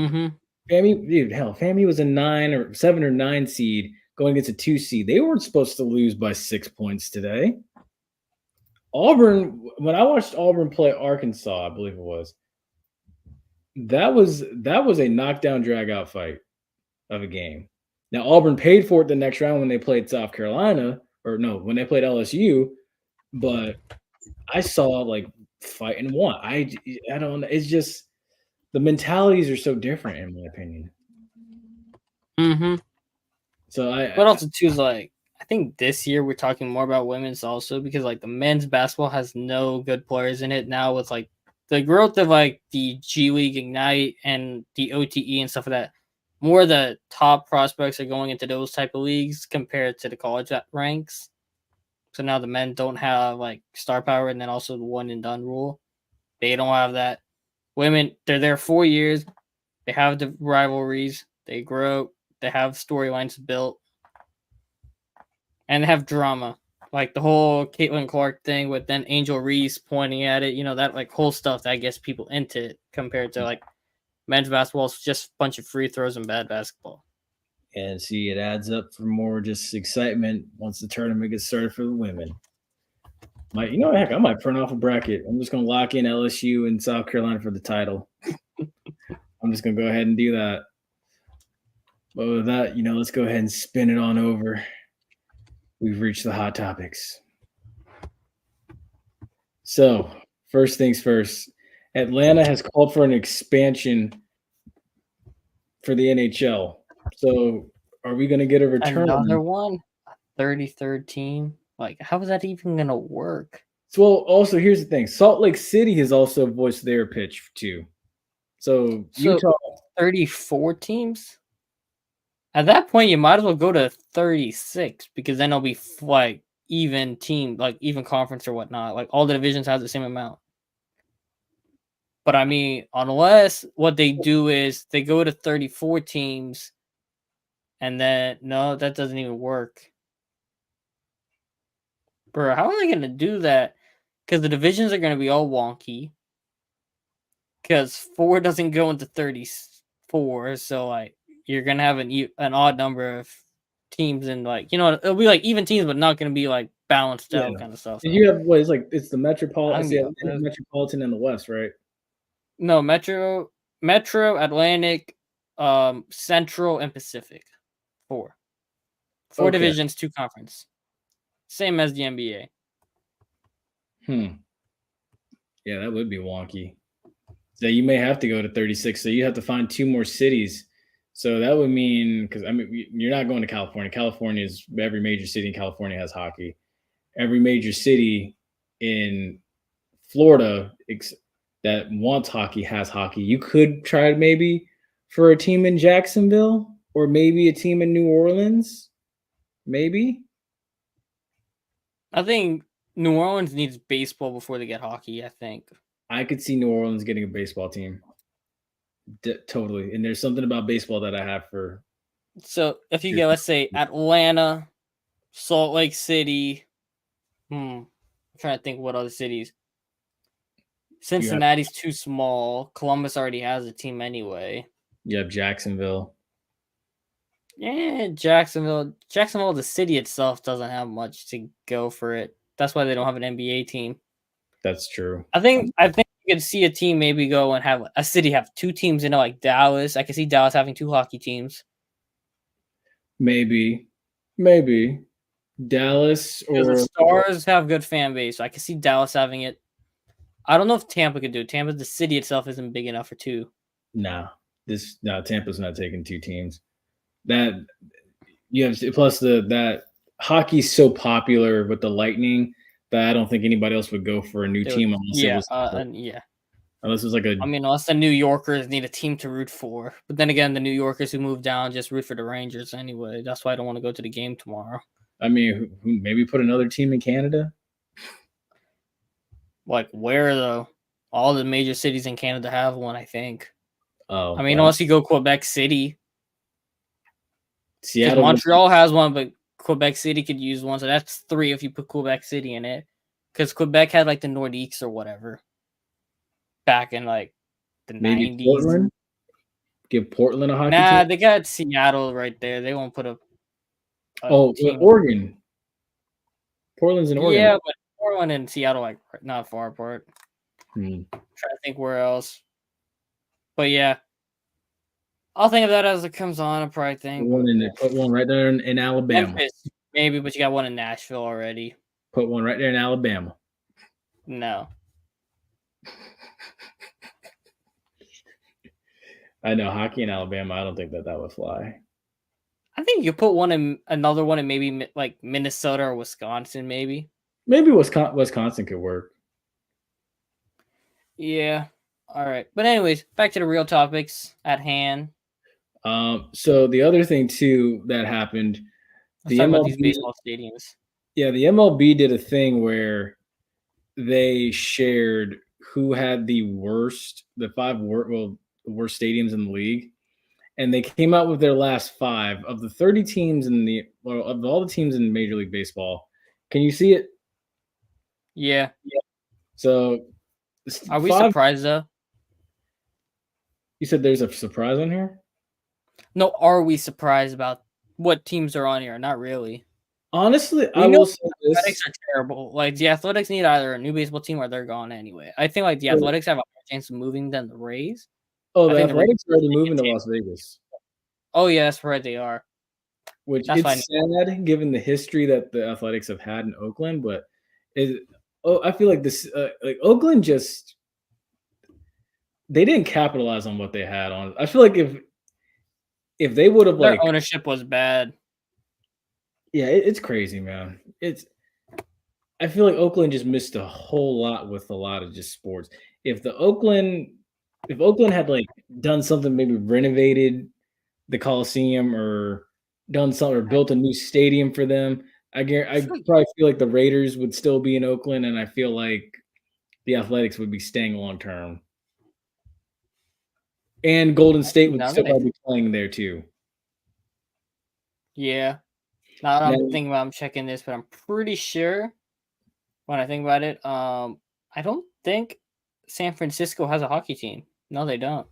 FAMU, dude, hell, FAMU was a 9 or 7 or 9 seed going against a 2 seed. They weren't supposed to lose by 6 points today. Auburn, when I watched Auburn play Arkansas, I believe it was, that was a knockdown drag out fight of a game. Now Auburn paid for it the next round when they played South Carolina, or no, when they played LSU, but I saw like fight and won. I don't know. It's just the mentalities are so different in my opinion. So but also too is like I think this year we're talking more about women's also because like the men's basketball has no good players in it now with like the growth of like the G League Ignite and the OTE and stuff like that. More of the top prospects are going into those type of leagues compared to the college ranks. So now the men don't have like star power and then also the one and done rule. They don't have that. Women, they're there 4 years. They have the rivalries. They grow. They have storylines built. And they have drama. Like the whole Caitlin Clark thing with then Angel Reese pointing at it. You know, that like whole stuff that gets people into it compared to like men's basketball is just a bunch of free throws and bad basketball. And see, it adds up for more just excitement once the tournament gets started for the women. You know, heck, I might print off a bracket. I'm just going to lock in LSU and South Carolina for the title. I'm just going to go ahead and do that. But with that, let's go ahead and spin it on over. We've reached the hot topics. So, first things first, Atlanta has called for an expansion for the NHL. So, are we going to get a return? Another one? 33rd team? Like, how is that even going to work? So, well, also, here's the thing. Salt Lake City has also voiced their pitch, too. So Utah, 34 teams? At that point, you might as well go to 36 because then it'll be like even team, like even conference or whatnot. Like all the divisions have the same amount. But I mean, unless what they do is they go to 34 teams and then, no, that doesn't even work. Bro, how are they going to do that? Because the divisions are going to be all wonky. Because 4 doesn't go into 34. So, like, you're going to have an odd number of teams and, like, it'll be, like, even teams, but not going to be, like, balanced out kind of stuff. So. You have what is like it's the Metropolitan and the West, right? No, Metro, Atlantic, Central, and Pacific. 4 divisions, 2 conference. Same as the NBA. Yeah, that would be wonky. So you may have to go to 36. So you have to find 2 more cities. So that would mean, because I mean, you're not going to California. California is every major city in California has hockey. Every major city in Florida that wants hockey has hockey. You could try maybe for a team in Jacksonville or maybe a team in New Orleans. Maybe. I think New Orleans needs baseball before they get hockey, I think. I could see New Orleans getting a baseball team. Totally. And there's something about baseball that I have for. So if you get, let's say, Atlanta, Salt Lake City. I'm trying to think what other cities. Cincinnati's too small. Columbus already has a team anyway. You have Jacksonville. Yeah, Jacksonville. Jacksonville, the city itself, doesn't have much to go for it. That's why they don't have an NBA team. That's true. I think you could see a team maybe go and have a city have 2 teams, like Dallas. I can see Dallas having 2 hockey teams. Maybe Dallas Because the or Stars have good fan base. So I can see Dallas having it. I don't know if Tampa could do it. Tampa, the city itself isn't big enough for 2. no. Tampa's not taking 2 teams. That you have plus that hockey's so popular with the Lightning that I don't think anybody else would go for a new team unless it was unless it was like a. I mean, unless the New Yorkers need a team to root for. But then again, the New Yorkers who moved down just root for the Rangers anyway. That's why I don't want to go to the game tomorrow. I mean, maybe put another team in Canada. Like where though? All the major cities in Canada have one, I think. Oh, I mean, unless you go Quebec City. Seattle, Montreal has one, but Quebec City could use one, so that's 3 if you put Quebec City in it. Because Quebec had like the Nordiques or whatever back in like the maybe 90s. Portland. Give Portland a hockey team. Nah, they got Seattle right there. They won't put a team. Oregon. Portland's in Oregon. Yeah, but Portland and Seattle like not far apart. Trying to think where else. But yeah. I'll think of that as it comes on. I probably think. Put one right there in Alabama. Memphis, maybe, but you got one in Nashville already. Put one right there in Alabama. No. I know hockey in Alabama. I don't think that would fly. I think you put another one in maybe like Minnesota or Wisconsin, maybe. Maybe Wisconsin could work. Yeah. All right. But anyways, back to the real topics at hand. So the other thing too that happened, Let's talk about these baseball stadiums. Yeah, the MLB did a thing where they shared who had the worst stadiums in the league, and they came out with their last 5 of the 30 teams of all the teams in Major League Baseball. Can you see it? Yeah. So, are we surprised though? You said there's a surprise on here? No, are we surprised about what teams are on here? Not really. Honestly, I will say this. Athletics are terrible. Like, the Athletics need either a new baseball team or they're gone anyway. I think, like, the Athletics have a higher chance of moving than the Rays. Oh, the Athletics are already moving to Las Vegas. Oh, yeah, that's right, they are. Which is sad, given the history that the Athletics have had in Oakland, but I feel like this, like Oakland just, they didn't capitalize on what they had on. I feel like if they would have, their ownership was bad. Yeah, it's crazy, man. I feel like Oakland just missed a whole lot with a lot of just sports. If Oakland had like done something, maybe renovated the Coliseum or done something or built a new stadium for them, I probably feel like the Raiders would still be in Oakland, and I feel like the Athletics would be staying long term. And Golden State would still probably be playing there too. Yeah. Now that I'm thinking about, I'm checking this, but I'm pretty sure when I think about it, I don't think San Francisco has a hockey team. No, they don't.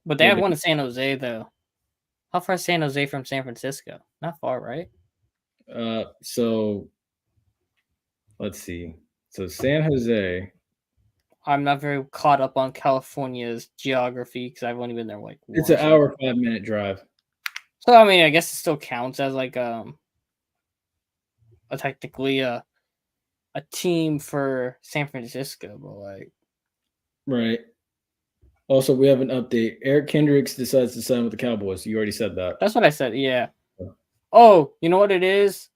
But they have one in San Jose, though. How far is San Jose from San Francisco? Not far, right? So let's see. So San Jose. I'm not very caught up on California's geography because I've only been there like once. It's an hour, 5-minute drive. So I mean, I guess it still counts as like technically a team for San Francisco, but like right. Also, we have an update. Eric Kendricks decides to sign with the Cowboys. You already said that. That's what I said. Yeah. Oh, you know what it is?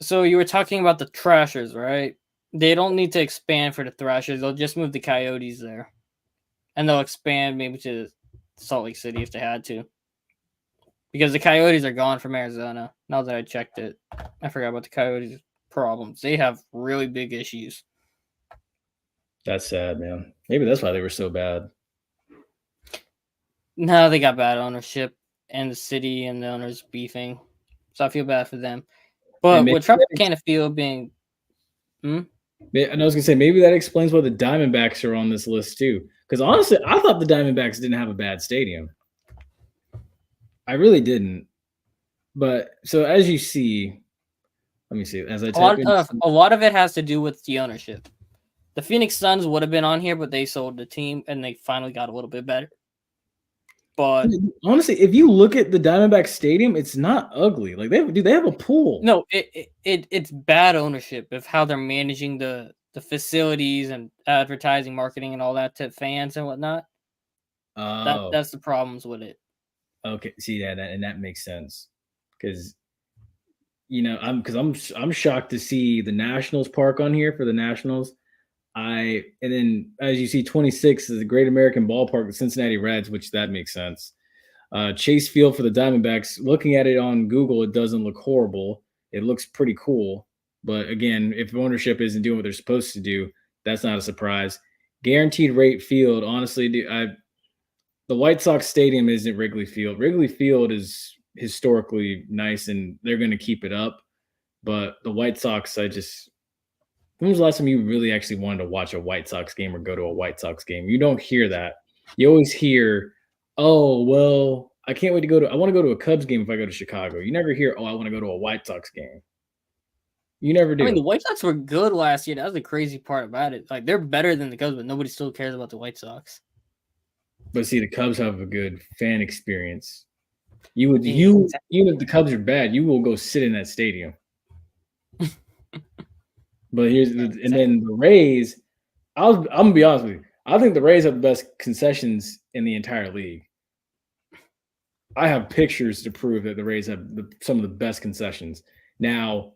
So you were talking about the Thrashers, right? They don't need to expand for the Thrashers. They'll just move the Coyotes there. And they'll expand maybe to Salt Lake City if they had to. Because the Coyotes are gone from Arizona. Now that I checked it. I forgot about the Coyotes' problems. They have really big issues. That's sad, man. Maybe that's why they were so bad. No, they got bad ownership. And the city and the owners beefing. So I feel bad for them. But with Tropicana Field being... And I was going to say, maybe that explains why the Diamondbacks are on this list too. Because honestly, I thought the Diamondbacks didn't have a bad stadium. I really didn't. But so as you see, let me see. As I type a lot of it has to do with the ownership. The Phoenix Suns would have been on here, but they sold the team and they finally got a little bit better. But honestly, if you look at the Diamondback Stadium, it's not ugly. Like they have a pool. No, it's bad ownership of how they're managing the facilities and advertising, marketing, and all that to fans and whatnot. Oh, That's the problems with it. okay. See that makes sense because I'm shocked to see the Nationals park on here for the Nationals. And then as you see, 26 is the Great American Ballpark, the Cincinnati Reds, which that makes sense. Chase Field for the Diamondbacks. Looking at it on Google, it doesn't look horrible. It looks pretty cool. But again, if ownership isn't doing what they're supposed to do, that's not a surprise. Guaranteed rate field. Honestly, the White Sox Stadium isn't Wrigley Field. Wrigley Field is historically nice, and they're going to keep it up. But the White Sox, when was the last time you really actually wanted to watch a White Sox game or go to a White Sox game? You don't hear that. You always hear, oh, well, I can't wait I want to go to a Cubs game if I go to Chicago. You never hear, oh, I want to go to a White Sox game. You never do. I mean, the White Sox were good last year. That was the crazy part about it. Like, they're better than the Cubs, but nobody still cares about the White Sox. But see, the Cubs have a good fan experience. Even if the Cubs are bad, you will go sit in that stadium. But and then the Rays, I'm gonna be honest with you. I think the Rays have the best concessions in the entire league. I have pictures to prove that the Rays have some of the best concessions. Now,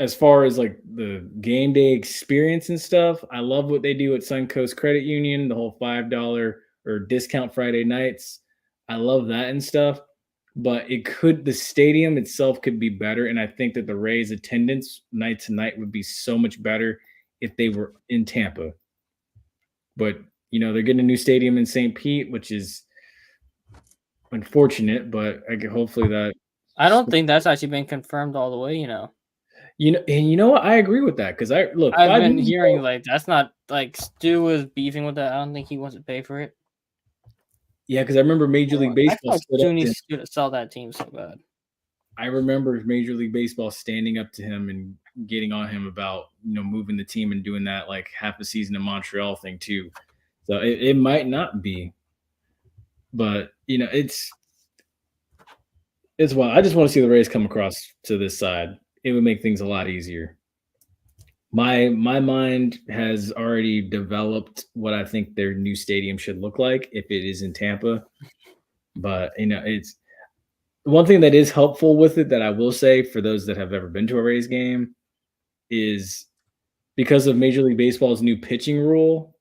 as far as like the game day experience and stuff, I love what they do at Suncoast Credit Union, the whole $5 or discount Friday nights. I love that and stuff. But the stadium itself could be better. And I think that the Rays attendance night to night would be so much better if they were in Tampa. But, they're getting a new stadium in St. Pete, which is unfortunate, but hopefully that. I don't think that's actually been confirmed all the way, and you know what? I agree with that because I've been hearing that's not like Stu was beefing with that. I don't think he wants to pay for it. Yeah, because I remember Major League Baseball needs to sell that team so bad. I remember Major League Baseball standing up to him and getting on him about moving the team and doing that like half a season in Montreal thing too. So it might not be, but it's wild. I just want to see the Rays come across to this side. It would make things a lot easier. My mind has already developed what I think their new stadium should look like if it is in Tampa. But it's one thing that is helpful with it that I will say for those that have ever been to a Rays game is because of Major League Baseball's new pitching rule,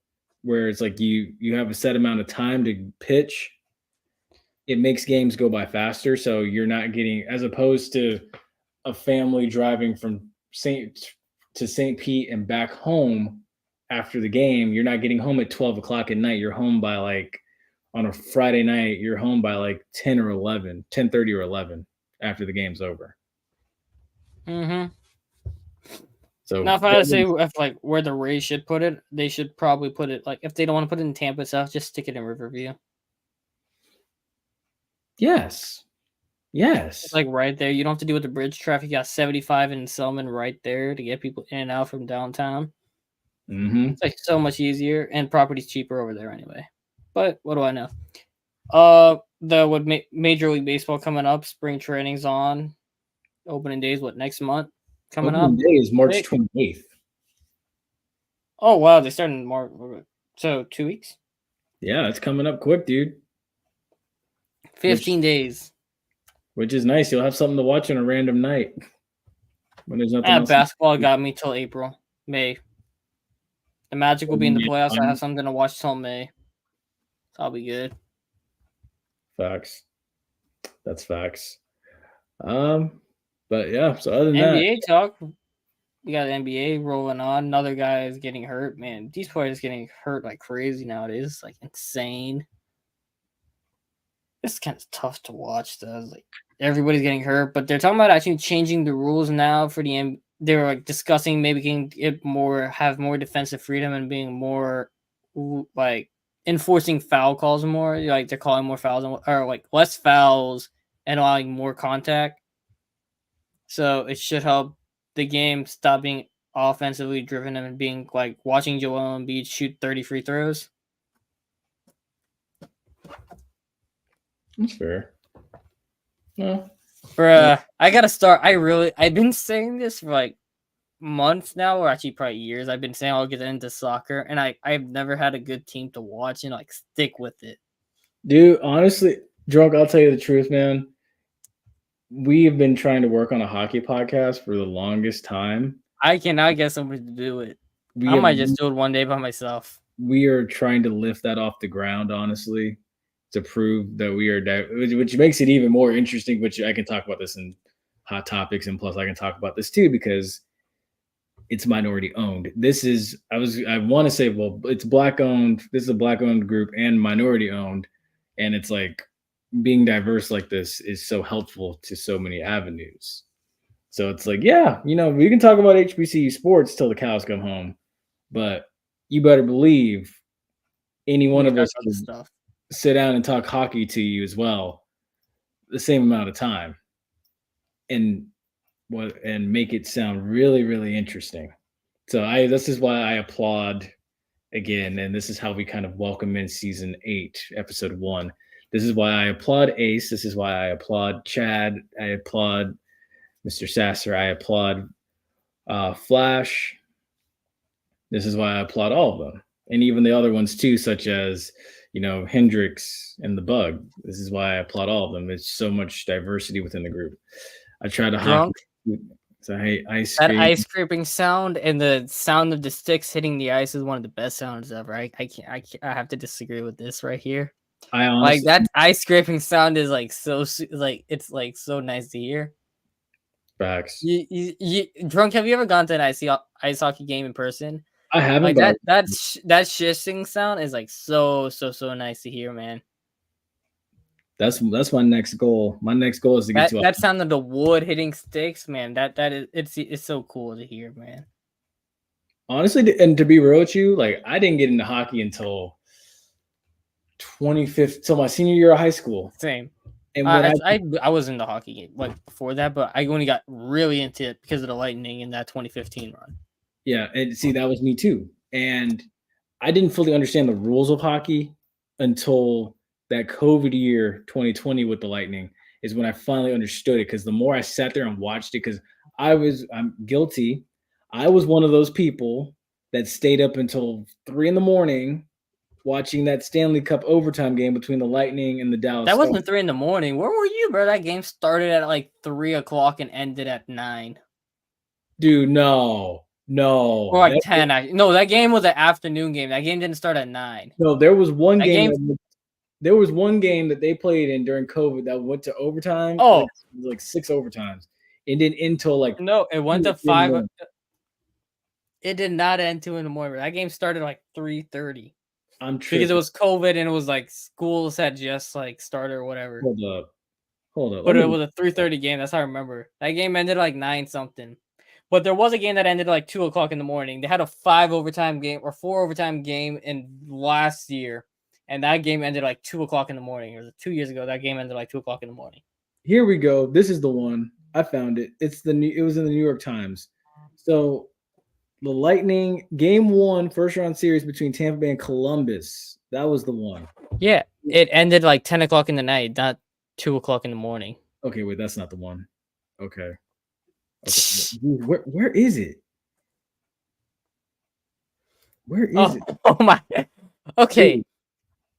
where it's like you have a set amount of time to pitch. It makes games go by faster, so you're not getting, as opposed to a family driving from St. Pete and back home after the game, you're not getting home at 12 o'clock at night. You're home by on a Friday night, you're home by 10 or 11, 10:30 or 11 after the game's over. Mm-hmm. So now if I had to say where the Rays should put it, they should probably put it if they don't want to put it in Tampa itself, just stick it in Riverview. Yes. It's right there. You don't have to deal with the bridge traffic. You got 75 in Selman right there to get people in and out from downtown. Mm-hmm. It's so much easier, and property's cheaper over there anyway. But what do I know? Major League Baseball coming up, spring training's on. Opening days, next month coming up? Opening day is March 28th. Oh wow, they started in March. So 2 weeks? Yeah, it's coming up quick, dude. 15 days. Which is nice. You'll have something to watch on a random night when there's nothing else. Basketball got me till May. The Magic will be in the playoffs. I have something to watch till May. So I'll be good. Facts. That's facts. But yeah, so other than NBA talk, we got the NBA rolling on. Another guy is getting hurt. Man, these players getting hurt like crazy nowadays. It's insane. It's kind of tough to watch though. Everybody's getting hurt, but they're talking about actually changing the rules now for the. They were discussing maybe getting it have more defensive freedom and being more enforcing foul calls more. They're calling more fouls or less fouls and allowing more contact. So it should help the game stop being offensively driven and being like watching Joel Embiid shoot 30 free throws. That's fair. No. Bruh, I gotta start. I've been saying this for like months now, or actually probably years. I've been saying I'll get into soccer, and I've never had a good team to watch and like stick with it. Dude, honestly, Drunk, I'll tell you the truth, man. We have been trying to work on a hockey podcast for the longest time. I cannot get somebody to do it. We I have- might just do it one day by myself. we are trying to lift that off the ground, honestly, to prove that we are, which makes it even more interesting. Which I can talk about this in hot topics, and plus I can talk about this too because it's minority owned. I want to say, well, it's black owned. This is a black owned group and minority owned, and it's like being diverse like this is so helpful to so many avenues. So it's like, yeah, we can talk about HBCU sports till the cows come home, but you better believe any one of us can stuff. sit down and talk hockey to you as well, the same amount of time, and make it sound really, really interesting. So this is why I applaud again, and this is how we kind of welcome in season 8, episode 1. This is why I applaud Ace. This is why I applaud Chad. I applaud Mr. Sasser. I applaud Flash. This is why I applaud all of them, and even the other ones too, such as Hendrix and the Bug. This is why I applaud all of them. There's so much diversity within the group. I try to Drunk. So hey, ice That skate. ice scraping sound and the sound of the sticks hitting the ice is one of the best sounds ever. I have to disagree with this right here. I honestly, Like that ice scraping sound is like it's like so nice to hear. facts. You Drunk, have you ever gone to an ice hockey game in person? I haven't. Like that shishing sound is like so nice to hear, man. That's my next goal. My next goal is to get to that sound of the wood hitting sticks, man. That is it's so cool to hear, man. Honestly, and to be real with you, like I didn't get into hockey until 25th, till my senior year of high school. Same. And when I was in the hockey game like before that, but I only got really into it because of the Lightning in that 2015 run. Yeah, and see, that was me too. And I didn't fully understand the rules of hockey until that COVID year, 2020, with the Lightning, is when I finally understood it. Because the more I sat there and watched it, because I'm guilty. I was one of those people that stayed up until 3 a.m. watching that Stanley Cup overtime game between the Lightning and the Dallas. That wasn't 3 a.m. Where were you, bro? That game started at like 3 o'clock and ended at 9. Dude, no. Or like 10. No, that game was an afternoon game. That game didn't start at 9. No, there was one game. There was one game that they played in during COVID that went to overtime. Oh, like 6 overtimes. It didn't until like no, it went to 5. It did not end 2 in the morning. That game started like 3:30. I'm tripping. Because it was COVID and it was like schools had just like started or whatever. Hold up. But it was a 3:30 game. That's how I remember. That game ended like 9 something. But there was a game that ended like 2 o'clock in the morning. They had a 5 overtime game or 4 overtime game in last year. And that game ended like 2 o'clock in the morning. It was 2 years ago. That game ended like 2 o'clock in the morning. Here we go. This is the one. I found it. It was in the New York Times. So the Lightning game 1 first round series between Tampa Bay and Columbus. That was the one. Yeah. It ended like 10 o'clock in the night, not 2 o'clock in the morning. Okay, wait, that's not the one. Okay. Where is it? Where is it? Oh my. Okay.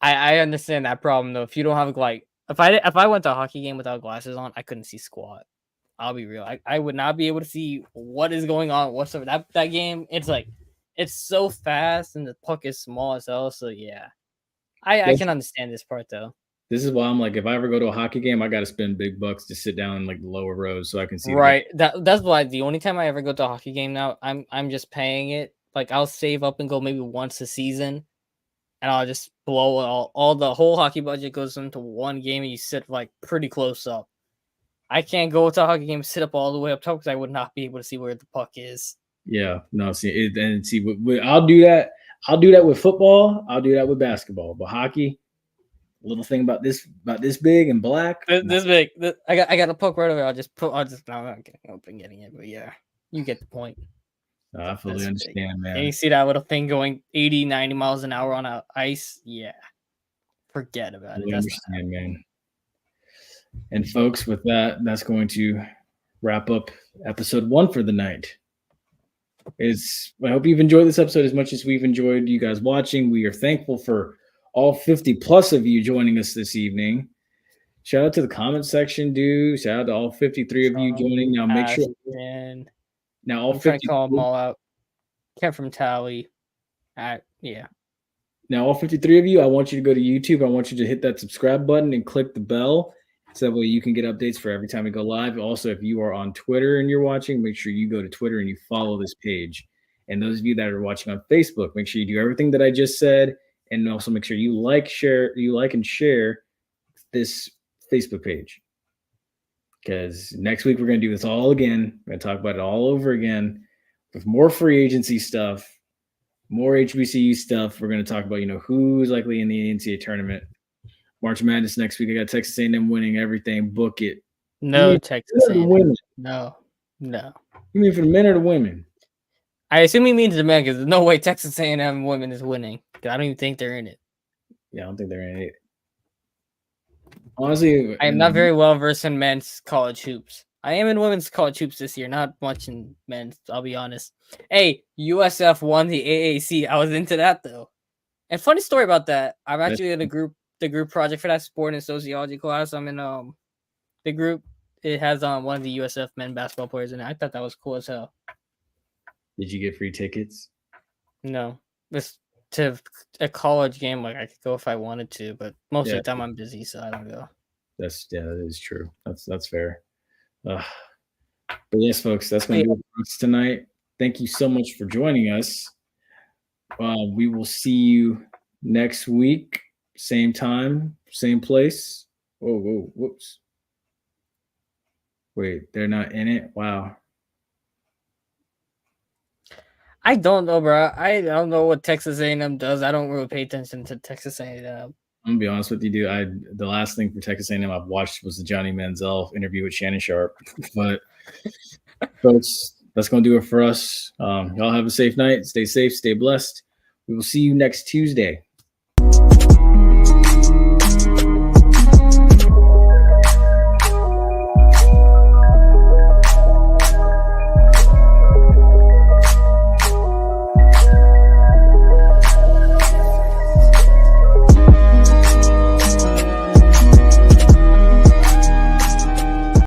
I understand that problem though. If you don't have like if I went to a hockey game without glasses on, I couldn't see squat. I'll be real. I would not be able to see what is going on whatsoever. That game, it's like it's so fast and the puck is small as hell. So yeah. I can understand this part though. This is why I'm like, if I ever go to a hockey game, I got to spend big bucks to sit down in like the lower rows so I can see. Right. That's why the only time I ever go to a hockey game now, I'm just paying it. Like I'll save up and go maybe once a season, and I'll just blow all the whole hockey budget goes into one game, and you sit like pretty close up. I can't go to a hockey game, sit up all the way up top because I would not be able to see where the puck is. Yeah. No. See, I'll do that. I'll do that with football. I'll do that with basketball. But hockey. Little thing about this big and black. This big. I got a puck right over. I'm not getting open getting it, but yeah, you get the point. I fully That's understand, big. man. And you see that little thing going 80, 90 miles an hour on ice? Yeah. Forget about it. I That's understand, man. And folks, with that, that's going to wrap up episode 1 for the night. I hope you've enjoyed this episode as much as we've enjoyed you guys watching. We are thankful for all 50 plus of you joining us this evening. Shout out to the comment section, dude. Shout out to all 53 of you joining. Now make sure. Now all I'm trying 50. to call them all out. Kept from Tally. Yeah. Now all 53 of you, I want you to go to YouTube. I want you to hit that subscribe button and click the bell. So that way you can get updates for every time we go live. Also, if you are on Twitter and you're watching, make sure you go to Twitter and you follow this page. And those of you that are watching on Facebook, make sure you do everything that I just said. And also make sure you like and share this Facebook page. Because next week we're going to do this all again. We're going to talk about it all over again with more free agency stuff, more HBCU stuff. We're going to talk about, who's likely in the NCAA tournament. March Madness next week. I got Texas A&M winning everything. Book it. No, Texas A&M. Women. No. You mean for the men or the women? I assume he means the men because there's no way Texas A&M women is winning. I don't even think they're in it. Yeah, I don't think they're in it. Honestly, I am not very well versed in men's college hoops. I am in women's college hoops this year, not much in men's, I'll be honest. Hey, USF won the AAC. I was into that though. And funny story about that. I'm actually in the group project for that sport and sociology class. I'm in the group. It has one of the USF men basketball players in it. I thought that was cool as hell. Did you get free tickets? No. This to a college game, like I could go if I wanted to, but most of the time I'm busy, so I don't go. That is true. That's fair. But yes, folks, that's going to do it for us tonight. Thank you so much for joining us. We will see you next week, same time, same place. Whoa, whoops. Wait, they're not in it? Wow. I don't know, bro. I don't know what Texas A&M does. I don't really pay attention to Texas A&M. I'm gonna be honest with you, dude. The last thing for Texas A&M I've watched was the Johnny Manziel interview with Shannon Sharp. But folks, that's gonna do it for us. Y'all have a safe night. Stay safe. Stay blessed. We will see you next Tuesday.